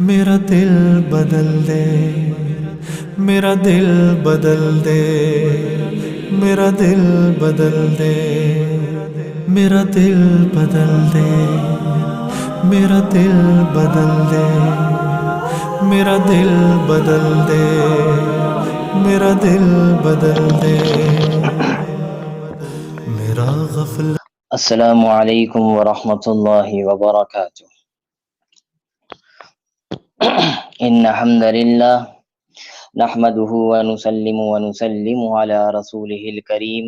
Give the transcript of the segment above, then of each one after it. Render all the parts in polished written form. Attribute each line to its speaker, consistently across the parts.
Speaker 1: میرا دل بدل دے، میرا دل بدل دے، میرا دل بدل دے، میرا دل بدل دے، میرا دل بدل دے، میرا دل بدل دے، میرا دل بدل دے، میرا غفلت۔
Speaker 2: السلام علیکم ورحمۃ اللہ وبرکاتہ۔ ان الحمد للہ نحمده ونسلم علی رسوله الکریم،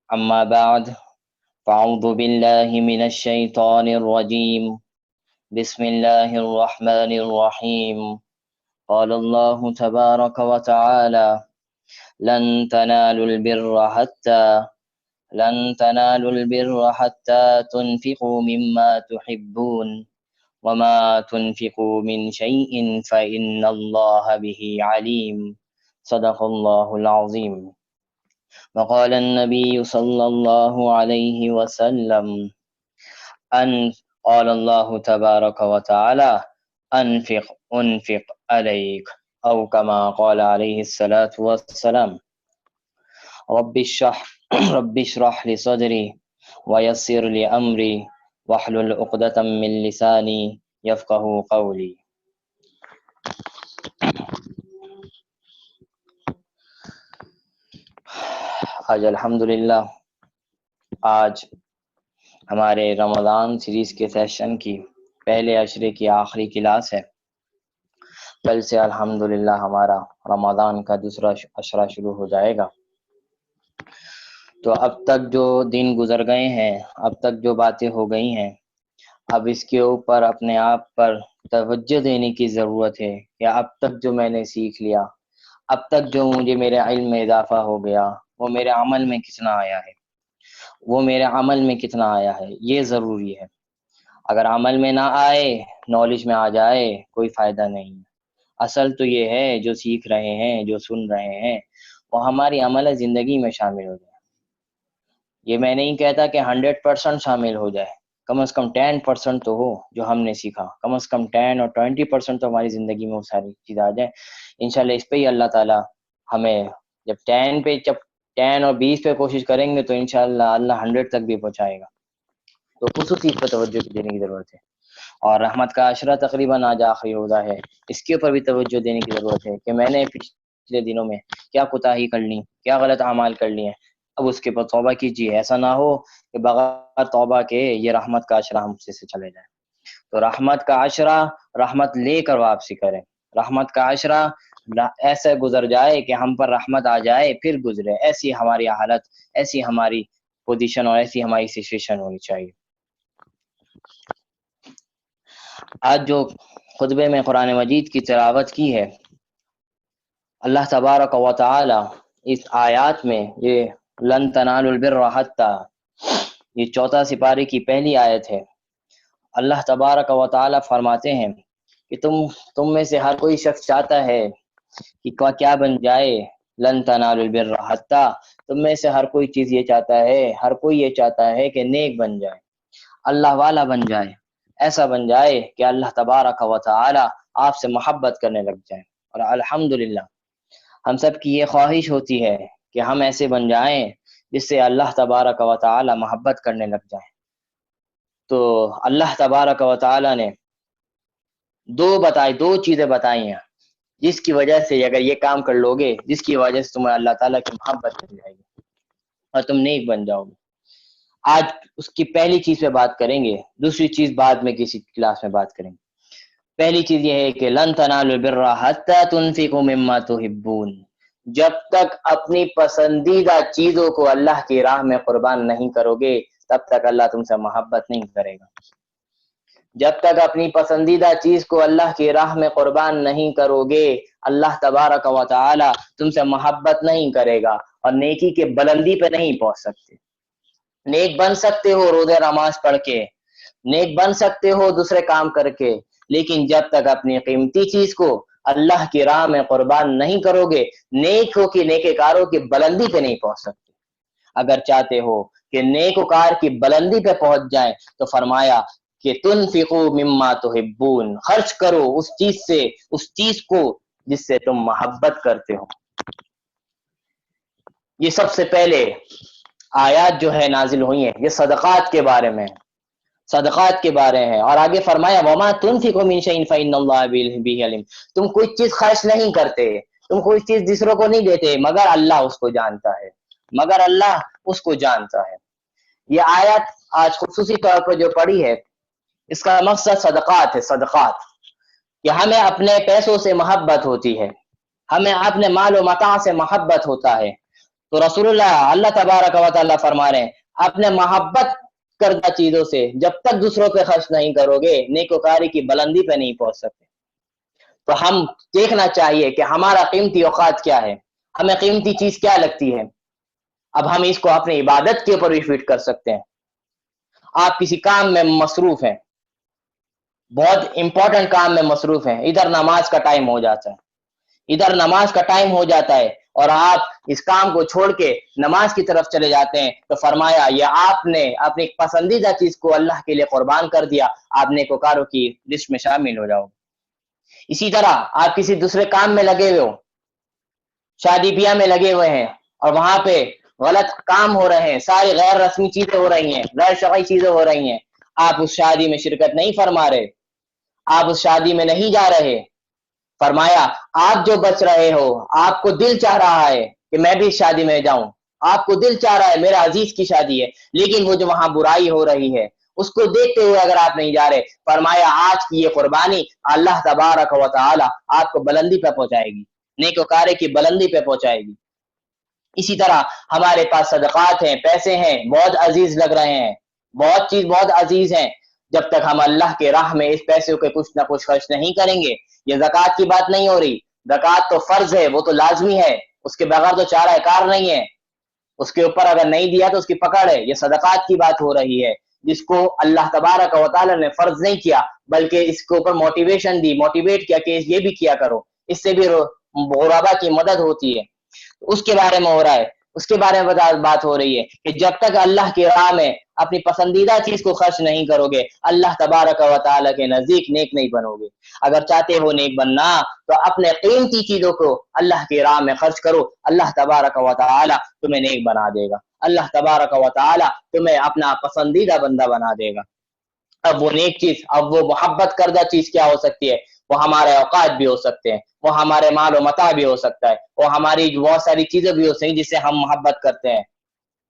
Speaker 2: اما بعد فاعوذ باللہ من الشیطان الرجیم، بسم اللہ الرحمن الرحیم۔ قال اللہ تبارک وتعالی لن تنالوا البر حتى تنفقوا مما تحبون وما تنفقوا من شيء فإن الله به عليم، صدق الله العظيم۔ وقال النبي صلى الله عليه وسلم قال الله تبارك وتعالى أنفق عليك، أو كما قال عليه الصلاة والسلام رب اشرح لي صدري ويسر لي أمري واحلل عقدة من لساني يفقهوا قولي۔ آج الحمدللہ ہمارے رمضان سیریز کے سیشن کی پہلے عشرے کی آخری کلاس ہے۔ کل سے الحمدللہ ہمارا رمضان کا دوسرا عشرہ شروع ہو جائے گا۔ تو اب تک جو دن گزر گئے ہیں، اب تک جو باتیں ہو گئی ہیں، اب اس کے اوپر اپنے آپ پر توجہ دینے کی ضرورت ہے کہ اب تک جو میں نے سیکھ لیا، اب تک جو مجھے میرے علم میں اضافہ ہو گیا، وہ میرے عمل میں کتنا آیا ہے، یہ ضروری ہے۔ اگر عمل میں نہ آئے، نالج میں آ جائے، کوئی فائدہ نہیں ہے۔ اصل تو یہ ہے جو سیکھ رہے ہیں، جو سن رہے ہیں، وہ ہماری عمل زندگی میں شامل ہو جائے۔ یہ میں نہیں کہتا کہ 100% شامل ہو جائے، کم از کم 10% تو ہو جو ہم نے سیکھا، کم از کم 10 اور 20% تو ہماری زندگی میں وہ ساری چیزیں آ جائیں۔ انشاءاللہ اس پہ ہی اللہ تعالیٰ ہمیں جب 10 اور 20 پہ کوشش کریں گے تو انشاءاللہ اللہ 100 تک بھی پہنچائے گا۔ تو خصوصی پہ توجہ دینے کی ضرورت ہے۔ اور رحمت کا عشرہ تقریباً آج آخری روزہ ہے، اس کے اوپر بھی توجہ دینے کی ضرورت ہے کہ میں نے پچھلے دنوں میں کیا کوتاہی کر لی، کیا غلط اعمال کر لیے، اب اس کے بعد توبہ کیجیے۔ ایسا نہ ہو کہ بغیر توبہ کے یہ رحمت کا عشرہ ہم سے چلے جائے۔ تو رحمت کا عشرہ رحمت لے کر واپسی کریں۔ رحمت کا عشرہ ایسے گزر جائے کہ ہم پر رحمت آ جائے پھر گزرے، ایسی ہماری حالت، ایسی ہماری پوزیشن اور ایسی ہماری سچویشن ہونی چاہیے۔ آج جو خطبے میں قرآن مجید کی تلاوت کی ہے، اللہ تبارک و تعالی اس آیات میں یہ لن تنالوا البر حتی، یہ 4 سپارے کی پہلی آیت ہے۔ اللہ تبارک و تعالی فرماتے ہیں کہ تم میں سے ہر کوئی شخص چاہتا ہے کہ کیا بن جائے، لن تنالوا البر حتی، تم میں سے ہر کوئی چیز یہ چاہتا ہے، ہر کوئی یہ چاہتا ہے کہ نیک بن جائے، اللہ والا بن جائے، ایسا بن جائے کہ اللہ تبارک و تعالی آپ سے محبت کرنے لگ جائے۔ اور الحمدللہ ہم سب کی یہ خواہش ہوتی ہے کہ ہم ایسے بن جائیں جس سے اللہ تبارک و تعالی محبت کرنے لگ جائے۔ تو اللہ تبارک و تعالی نے دو چیزیں بتائی ہیں جس کی وجہ سے اگر یہ کام کر لو گے، جس کی وجہ سے تمہیں اللہ تعالیٰ کی محبت مل جائے گی اور تم نیک بن جاؤ گے۔ آج اس کی پہلی چیز پہ بات کریں گے، دوسری چیز بعد میں کسی کلاس میں بات کریں گے۔ پہلی چیز یہ ہے کہ لن تنالوا البر حتی تنفقوا مما تحبون، جب تک اپنی پسندیدہ چیزوں کو اللہ کی راہ میں قربان نہیں کرو گے تب تک اللہ تم سے محبت نہیں کرے گا۔ جب تک اپنی پسندیدہ چیز کو اللہ کی راہ میں قربان نہیں کرو گے، اللہ تبارک و تعالی تم سے محبت نہیں کرے گا اور نیکی کے بلندی پہ نہیں پہنچ سکتے۔ نیک بن سکتے ہو روزہ نماز پڑھ کے، نیک بن سکتے ہو دوسرے کام کر کے، لیکن جب تک اپنی قیمتی چیز کو اللہ کی راہ میں قربان نہیں کرو گے، نیکوکاروں کی بلندی پہ نہیں پہنچ سکتے۔ اگر چاہتے ہو کہ نیکوکار کی بلندی پہ پہنچ جائیں تو فرمایا کہ تنفقوا مما تحبون، خرچ کرو اس چیز سے، اس چیز کو جس سے تم محبت کرتے ہو۔ یہ سب سے پہلے آیات جو ہے نازل ہوئی ہیں یہ صدقات کے بارے میں، صدقات کے بارے ہیں، اور آگے فرمایا وما تنفقوا من شيء فإن الله به عليم، تم کوئی چیز خرچ نہیں کرتے، تم کوئی چیز دوسروں کو نہیں دیتے مگر اللہ اس کو جانتا ہے، مگر اللہ اس کو جانتا ہے۔ یہ آیت آج خصوصی طور پر جو پڑھی ہے اس کا مقصد صدقات ہے، صدقات، کہ ہمیں اپنے پیسوں سے محبت ہوتی ہے، ہمیں اپنے مال و متاع سے محبت ہوتا ہے، تو رسول اللہ تبارک و تعالیٰ فرما رہے ہیں اپنے محبت کردہ چیزوں سے جب تک دوسروں پہ خرچ نہیں کرو گے نیکوکاری کی بلندی پہ نہیں پہنچ سکتے۔ تو ہم دیکھنا چاہیے کہ ہمارا قیمتی اوقات کیا ہے، ہمیں قیمتی چیز کیا لگتی ہے، اب ہم اس کو اپنی عبادت کے اوپر بھی فٹ کر سکتے ہیں۔ آپ کسی کام میں مصروف ہیں، بہت امپورٹنٹ کام میں مصروف ہیں، ادھر نماز کا ٹائم ہو جاتا ہے، ادھر نماز کا ٹائم ہو جاتا ہے اور آپ اس کام کو چھوڑ کے نماز کی طرف چلے جاتے ہیں، تو فرمایا یہ آپ نے اپنی پسندیدہ چیز کو اللہ کے لیے قربان کر دیا، آپ نیکوکاروں کی لسٹ میں شامل ہو جاؤ۔ اسی طرح آپ کسی دوسرے کام میں لگے ہوئے ہو، شادی بیاہ میں لگے ہوئے ہیں اور وہاں پہ غلط کام ہو رہے ہیں، ساری غیر رسمی چیزیں ہو رہی ہیں، غیر شرعی چیزیں ہو رہی ہیں، آپ اس شادی میں شرکت نہیں فرما رہے، آپ اس شادی میں نہیں جا رہے، فرمایا آپ جو بچ رہے ہو، آپ کو دل چاہ رہا ہے کہ میں بھی شادی میں جاؤں، آپ کو دل چاہ رہا ہے میرے عزیز کی شادی ہے، لیکن وہ جو وہاں برائی ہو رہی ہے اس کو دیکھتے ہوئے اگر آپ نہیں جا رہے، فرمایا آج کی یہ قربانی اللہ تبارک و تعالی آپ کو بلندی پہ پہنچائے گی، نیکوکاری کی بلندی پہ پہنچائے گی۔ اسی طرح ہمارے پاس صدقات ہیں، پیسے ہیں، بہت عزیز لگ رہے ہیں، بہت چیز بہت عزیز ہیں، جب تک ہم اللہ کے راہ میں اس پیسے کے کچھ نہ کچھ خرچ نہیں کریں گے۔ یہ زکوٰۃ کی بات نہیں ہو رہی، زکوٰۃ تو فرض ہے، وہ تو لازمی ہے، اس کے بغیر تو چارہ کار نہیں ہے، اس کے اوپر اگر نہیں دیا تو اس کی پکڑ ہے۔ یہ صدقات کی بات ہو رہی ہے جس کو اللہ تبارک و تعالی نے فرض نہیں کیا بلکہ اس کے اوپر موٹیویشن دی، موٹیویٹ کیا کہ یہ بھی کیا کرو، اس سے بھی غربا کی مدد ہوتی ہے، اس کے بارے میں ہو رہا ہے، اس کے بارے میں بات ہو رہی ہے کہ جب تک اللہ کی راہ میں اپنی پسندیدہ چیز کو خرچ نہیں کرو گے اللہ تبارک و تعالی کے نزدیک نیک نہیں بنو گے۔ اگر چاہتے ہو نیک بننا تو اپنے قیمتی چیزوں کو اللہ کی راہ میں خرچ کرو، اللہ تبارک و تعالی تمہیں نیک بنا دے گا، اللہ تبارک و تعالی تمہیں اپنا پسندیدہ بندہ بنا دے گا۔ اب وہ نیک چیز، اب وہ محبت کردہ چیز کیا ہو سکتی ہے؟ وہ ہمارے اوقات بھی ہو سکتے ہیں، وہ ہمارے مال و متاع بھی ہو سکتا ہے، وہ ہماری بہت ساری چیزیں بھی ہو سکتی ہیں جس سے ہم محبت کرتے ہیں۔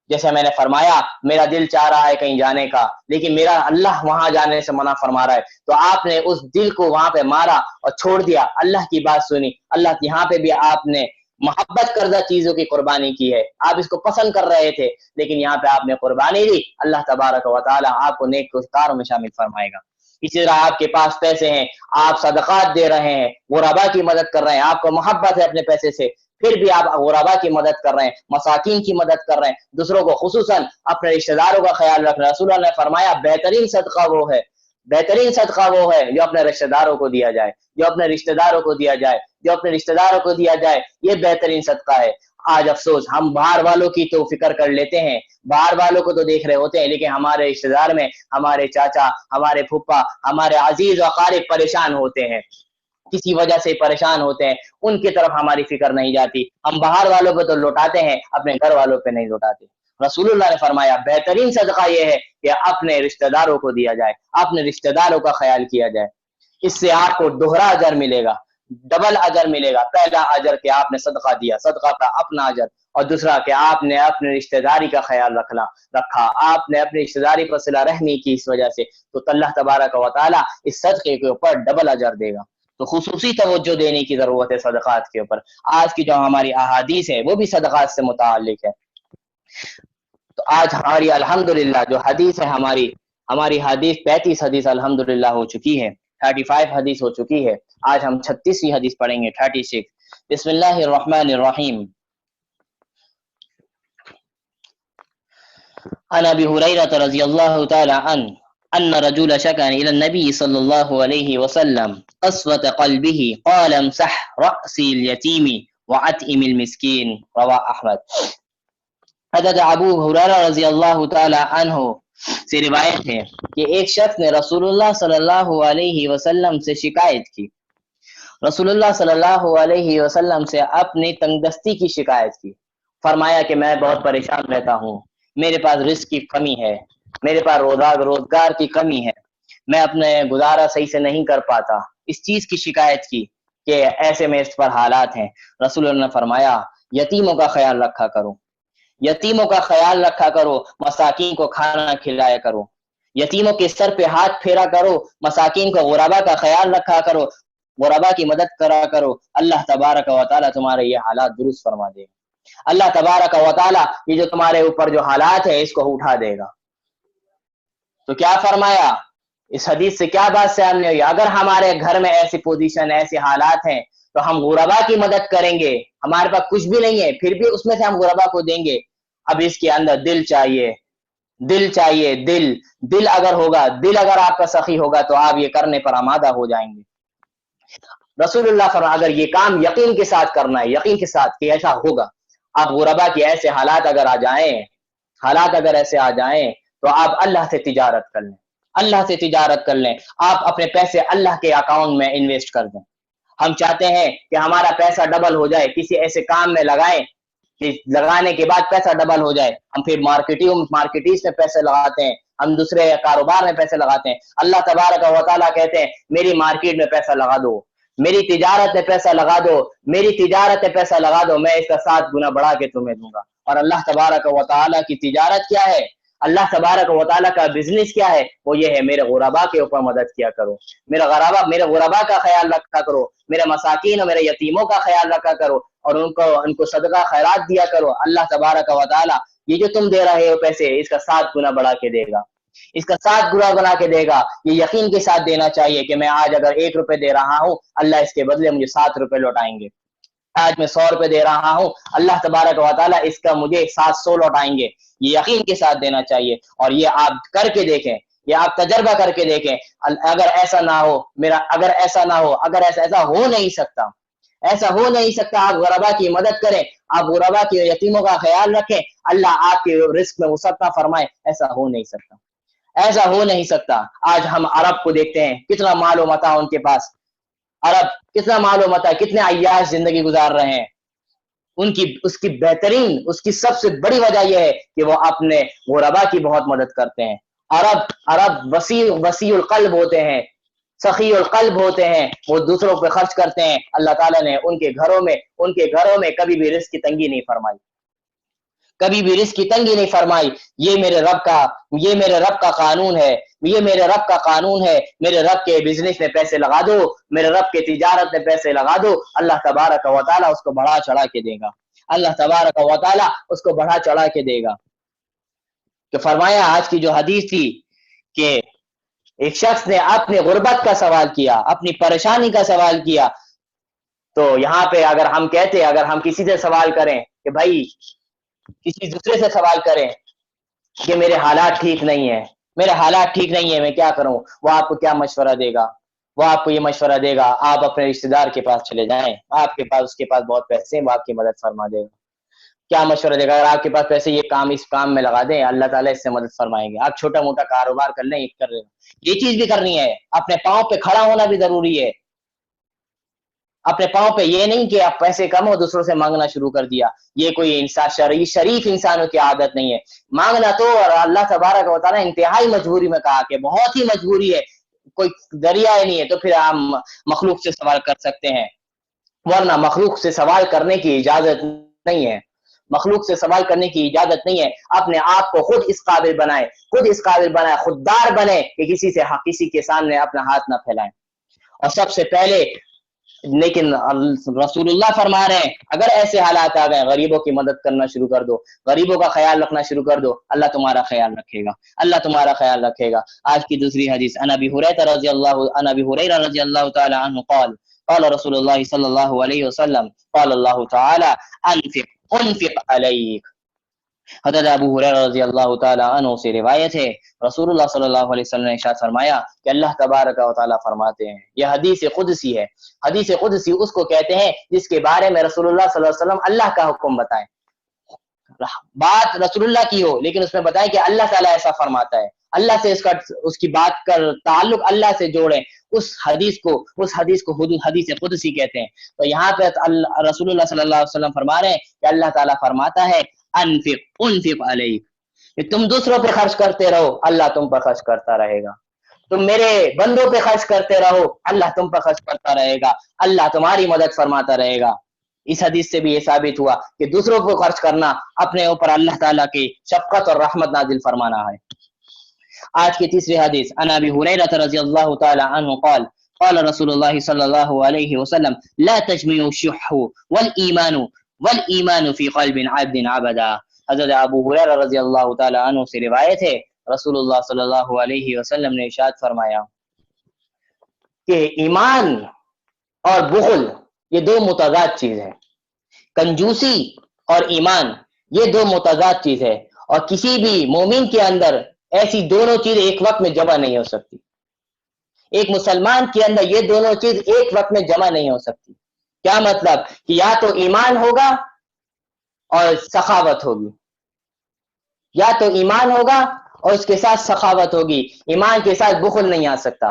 Speaker 2: جیسے میں نے فرمایا میرا دل چاہ رہا ہے کہیں جانے کا لیکن میرا اللہ وہاں جانے سے منع فرما رہا ہے، تو آپ نے اس دل کو وہاں پہ مارا اور چھوڑ دیا، اللہ کی بات سنی، اللہ یہاں پہ بھی آپ نے محبت کردہ چیزوں کی قربانی کی ہے، آپ اس کو پسند کر رہے تھے لیکن یہاں پہ آپ نے قربانی دی، اللہ تبارک و تعالی آپ کو نیک کاروں میں شامل فرمائے گا۔ اسی طرح آپ کے پاس پیسے ہیں، آپ صدقات دے رہے ہیں، غربا کی مدد کر رہے ہیں، آپ کو محبت ہے اپنے پیسے سے، پھر بھی آپ غربا کی مدد کر رہے ہیں، مساکین کی مدد کر رہے ہیں، دوسروں کو خصوصاً اپنے رشتہ داروں کا خیال رکھ رہے ہیں۔ رسول اللہ نے فرمایا بہترین صدقہ وہ ہے، بہترین صدقہ وہ ہے جو اپنے رشتہ داروں کو دیا جائے، جو اپنے رشتہ داروں کو دیا جائے، جو اپنے رشتہ داروں کو دیا جائے، یہ بہترین صدقہ ہے۔ آج افسوس ہم باہر والوں کی تو فکر کر لیتے ہیں، باہر والوں کو تو دیکھ رہے ہوتے ہیں لیکن ہمارے رشتہ دار میں ہمارے چاچا، ہمارے پھپھا، ہمارے عزیز و اقارب پریشان ہوتے ہیں، کسی وجہ سے پریشان ہوتے ہیں، ان کی طرف ہماری فکر نہیں جاتی، ہم باہر والوں پہ تو لوٹاتے ہیں اپنے گھر والوں پہ نہیں لوٹاتے۔ رسول اللہ نے فرمایا بہترین صدقہ یہ ہے کہ اپنے رشتہ داروں کو دیا جائے، اپنے رشتہ داروں کا خیال کیا جائے، اس سے آپ کو دوہرا اجر ملے گا، ڈبل اجر ملے گا۔ پہلا اجر کہ آپ نے صدقہ دیا، صدقہ کا اپنا اجر، اور دوسرا کہ آپ نے اپنے رشتہ داری کا خیال رکھا، آپ نے اپنی رشتہ داری پر صلہ رحمی کی اس وجہ سے، تو اللہ تبارک و تعالی اس صدقے کے اوپر ڈبل اجر دے گا۔ تو خصوصی توجہ دینے کی ضرورت ہے صدقات کے اوپر۔ آج کی جو ہماری احادیث ہے وہ بھی صدقات سے متعلق ہے۔ تو آج ہماری الحمدللہ جو حدیث ہے، ہماری حدیث 35 حدیث الحمدللہ ہو چکی ہے، 35 حدیث ہو چکی ہے، آج ہم 36ویں حدیث پڑھیں گے، 36۔ بسم اللہ الرحمن الرحیم۔ عن ابی ہریرہ رضی اللہ تعالی عنہ ان رجل شكا الى النبي صلى الله عليه وسلم قسوة قلبه قال امسح رأس اليتيم وأطعم المسكين، رواه احمد۔ حضرت ابو ہریرہ رضی اللہ تعالی عنہ سے روایت ہے کہ ایک شخص نے رسول اللہ صلی اللہ علیہ وسلم سے شکایت کی، رسول اللہ صلی اللہ علیہ وسلم سے اپنی تنگ دستی کی شکایت کی، فرمایا کہ میں بہت پریشان رہتا ہوں، میرے پاس رزق کی کمی ہے، میرے پاس روزگار کی کمی ہے، میں اپنے گزارا صحیح سے نہیں کر پاتا، اس چیز کی شکایت کی کہ ایسے میں اس پر حالات ہیں۔ رسول اللہ نے فرمایا یتیموں کا خیال رکھا کرو، یتیموں کا خیال رکھا کرو، مساکین کو کھانا کھلایا کرو، یتیموں کے سر پہ ہاتھ پھیرا کرو، مساکین کو غربا کا خیال رکھا کرو، غربا کی مدد کرا کرو، اللہ تبارک و تعالیٰ تمہارے یہ حالات درست فرما دے گا، اللہ تبارک و تعالیٰ یہ جو تمہارے اوپر جو حالات ہے اس کو اٹھا دے گا۔ تو کیا فرمایا، اس حدیث سے کیا بات سامنے ہوئی، اگر ہمارے گھر میں ایسی پوزیشن ایسے حالات ہیں تو ہم غربا کی مدد کریں گے، ہمارے پاس کچھ بھی نہیں ہے پھر بھی اس میں سے ہم غربا کو دیں گے۔ اب اس کے اندر دل چاہیے، دل چاہیے، دل اگر ہوگا، دل اگر آپ کا سخی ہوگا تو آپ یہ کرنے پر آمادہ ہو جائیں گے۔ رسول اللہ فرمایا اگر یہ کام یقین کے ساتھ کرنا ہے، یقین کے ساتھ کہ ایسا ہوگا، آپ غربا کے ایسے حالات اگر آ جائیں، حالات اگر ایسے آ جائیں تو آپ اللہ سے تجارت کر لیں، اللہ سے تجارت کر لیں، آپ اپنے پیسے اللہ کے اکاؤنٹ میں انویسٹ کر دیں۔ ہم چاہتے ہیں کہ ہمارا پیسہ ڈبل ہو جائے، کسی ایسے کام میں لگائیں کہ لگانے کے بعد پیسہ ڈبل ہو جائے، ہم پھر مارکیٹیز میں پیسے لگاتے ہیں، ہم دوسرے کاروبار میں پیسے لگاتے ہیں۔ اللہ تبارک و تعالیٰ کہتے ہیں میری مارکیٹ میں پیسہ لگا دو، میری تجارت میں پیسہ لگا دو، میری تجارت میں پیسہ لگا دو، میں اس کا 7 گنا بڑھا کے تمہیں دوں گا۔ اور اللہ تبارک و تعالیٰ کی تجارت کیا ہے، اللہ تبارک و تعالیٰ کا بزنس کیا ہے، وہ یہ ہے میرے غربا کے اوپر مدد کیا کرو، میرے غربا کا خیال رکھا کرو، میرے مساکین اور میرے یتیموں کا خیال رکھا کرو، اور ان کو صدقہ خیرات دیا کرو۔ اللہ تبارک و تعالیٰ یہ جو تم دے رہے ہو پیسے، اس کا 7 گنا بڑھا کے دے گا، اس کا 7 گنا بنا کے دے گا۔ یہ یقین کے ساتھ دینا چاہیے کہ میں آج اگر 1 روپے دے رہا ہوں، اللہ اس کے بدلے مجھے 7 روپے لوٹائیں گے۔ آج میں 100 روپے دے رہا ہوں، اللہ تبارک و تعالیٰ اس کا مجھے 700 لوٹائیں گے۔ یہ یقین کے ساتھ دینا چاہیے، اور یہ آپ کر کے دیکھیں، یہ آپ تجربہ کر کے دیکھیں۔ اگر ایسا نہ ہو، اگر ایسا ہو نہیں سکتا، ایسا ہو نہیں سکتا، آپ غربا کی مدد کریں، آپ غربا کی یتیموں کا خیال رکھیں، اللہ آپ کے رزق میں وسعت فرمائے، ایسا ہو نہیں سکتا، ایسا ہو نہیں سکتا۔ آج ہم عرب کو دیکھتے ہیں، کتنا مال و متاع ان کے پاس، عرب کتنا مال و متاع، کتنے عیاش زندگی گزار رہے ہیں۔ اس کی بہترین، اس کی سب سے بڑی وجہ یہ ہے کہ وہ اپنے غربا کی بہت مدد کرتے ہیں۔ عرب وسیع القلب ہوتے ہیں، سخی القلب ہوتے ہیں، وہ دوسروں پہ خرچ کرتے ہیں۔ اللہ تعالیٰ نے ان کے گھروں میں کبھی بھی رزق کی تنگی نہیں فرمائی، کبھی بھی رزق کی تنگی نہیں فرمائی۔ یہ میرے رب کا قانون ہے، یہ میرے رب کا قانون ہے۔ میرے رب کے بزنس میں پیسے لگا دو، میرے رب کے تجارت میں پیسے لگا دو، اللہ تبارک و تعالیٰ اس کو بڑھا چڑھا کے دے گا، اللہ تبارک و تعالیٰ اس کو بڑھا چڑھا کے دے گا۔ تو فرمایا آج کی جو حدیث تھی کہ ایک شخص نے اپنے غربت کا سوال کیا، اپنی پریشانی کا سوال کیا، تو یہاں پہ اگر ہم کسی سے سوال کریں کہ بھائی، کسی دوسرے سے سوال کریں کہ میرے حالات ٹھیک نہیں ہیں، میں کیا کروں، وہ آپ کو کیا مشورہ دے گا؟ وہ آپ کو یہ مشورہ دے گا آپ اپنے رشتہ دار کے پاس چلے جائیں، اس کے پاس بہت پیسے ہیں، وہ آپ کی مدد فرما دے گا۔ کیا مشورہ دے گا؟ اگر آپ کے پاس پیسے، اس کام میں لگا دیں، اللہ تعالیٰ اس سے مدد فرمائیں گے۔ آپ چھوٹا موٹا کاروبار کر لیں، یہ چیز بھی کرنی ہے، اپنے پاؤں پہ کھڑا ہونا بھی ضروری ہے۔ اپنے پاؤں پہ، یہ نہیں کہ آپ پیسے کم ہو دوسروں سے مانگنا شروع کر دیا، یہ کوئی شریف انسانوں کی عادت نہیں ہے۔ مانگنا تو، اور اللہ تبارک و تعالیٰ انتہائی مجبوری میں کہا کہ بہت ہی مجبوری ہے، کوئی ذریعہ نہیں ہے، تو پھر ہم مخلوق سے سوال کر سکتے ہیں، ورنہ مخلوق سے سوال کرنے کی اجازت نہیں ہے، مخلوق سے سوال کرنے کی اجازت نہیں ہے۔ اپنے آپ کو خود اس قابل بنائے، خوددار بنے کہ کسی کے سامنے اپنا ہاتھ نہ پھیلائیں۔ اور سب سے پہلے، لیکن رسول اللہ فرما رہے ہیں اگر ایسے حالات آ گئے، غریبوں کی مدد کرنا شروع کر دو، غریبوں کا خیال رکھنا شروع کر دو، اللہ تمہارا خیال رکھے گا، اللہ تمہارا خیال رکھے گا۔ آج کی دوسری حدیث، عن ابی ہریرہ رضی اللہ تعالی عنہ قال قال رسول اللہ صلی اللہ علیہ وسلم قال اللہ تعالی انفق علیک۔ حضرت ابو ہریرہ رضی اللہ تعالی عنہ سے روایت ہے، رسول اللہ صلی اللہ علیہ وسلم نے ارشاد فرمایا کہ اللہ تبارک و تعالی فرماتے ہیں، یہ حدیث قدسی ہے۔ حدیث قدسی اس کو کہتے ہیں جس کے بارے میں رسول اللہ صلی اللہ علیہ وسلم اللہ کا حکم بتائیں۔ بات رسول اللہ کی ہو لیکن اس میں بتائیں کہ اللہ تعالیٰ ایسا فرماتا ہے، اللہ سے اس کی بات کر تعلق اللہ سے جوڑیں، اس حدیث کو حدیث قدسی کہتے ہیں۔ تو یہاں پہ رسول اللہ صلی اللہ علیہ وسلم فرما رہے ہیں کہ اللہ تعالیٰ فرماتا ہے انفق علیک، کہ تم دوسروں پہ خرچ کرتے رہو اللہ تم پر خرچ کرتا رہے گا، تم میرے بندوں پہ خرچ کرتے رہو اللہ تم پر خرچ کرتا رہے گا، اللہ تمہاری مدد فرماتا رہے گا۔ اس حدیث سے بھی یہ ثابت ہوا کہ دوسروں کو خرچ کرنا اپنے اوپر اللہ تعالیٰ کی شفقت اور رحمت نازل فرمانا ہے۔ آج کی تیسری حدیث عن ابی ہریرہ رضی اللہ تعالی عنہ قال قال رسول اللہ صلی اللہ علیہ وسلم لا تجمع الشح والایمان فی قلب عبد عبدا۔ حضرت ابو ہریرہ رضی اللہ تعالی عنہ سے روایت ہے، رسول اللہ صلی اللہ علیہ وسلم نے ارشاد فرمایا کہ ایمان اور بخل یہ دو متضاد چیز ہے، کنجوسی اور ایمان یہ دو متضاد چیز ہے، اور کسی بھی مومن کے اندر ایسی دونوں چیز ایک وقت میں جمع نہیں ہو سکتی۔ ایک مسلمان کے اندر یہ دونوں چیز ایک وقت میں جمع نہیں ہو سکتی۔ کیا مطلب کہ یا تو ایمان ہوگا اور سخاوت ہوگی، یا تو ایمان ہوگا اور اس کے ساتھ سخاوت ہوگی، ایمان کے ساتھ بخل نہیں آ سکتا،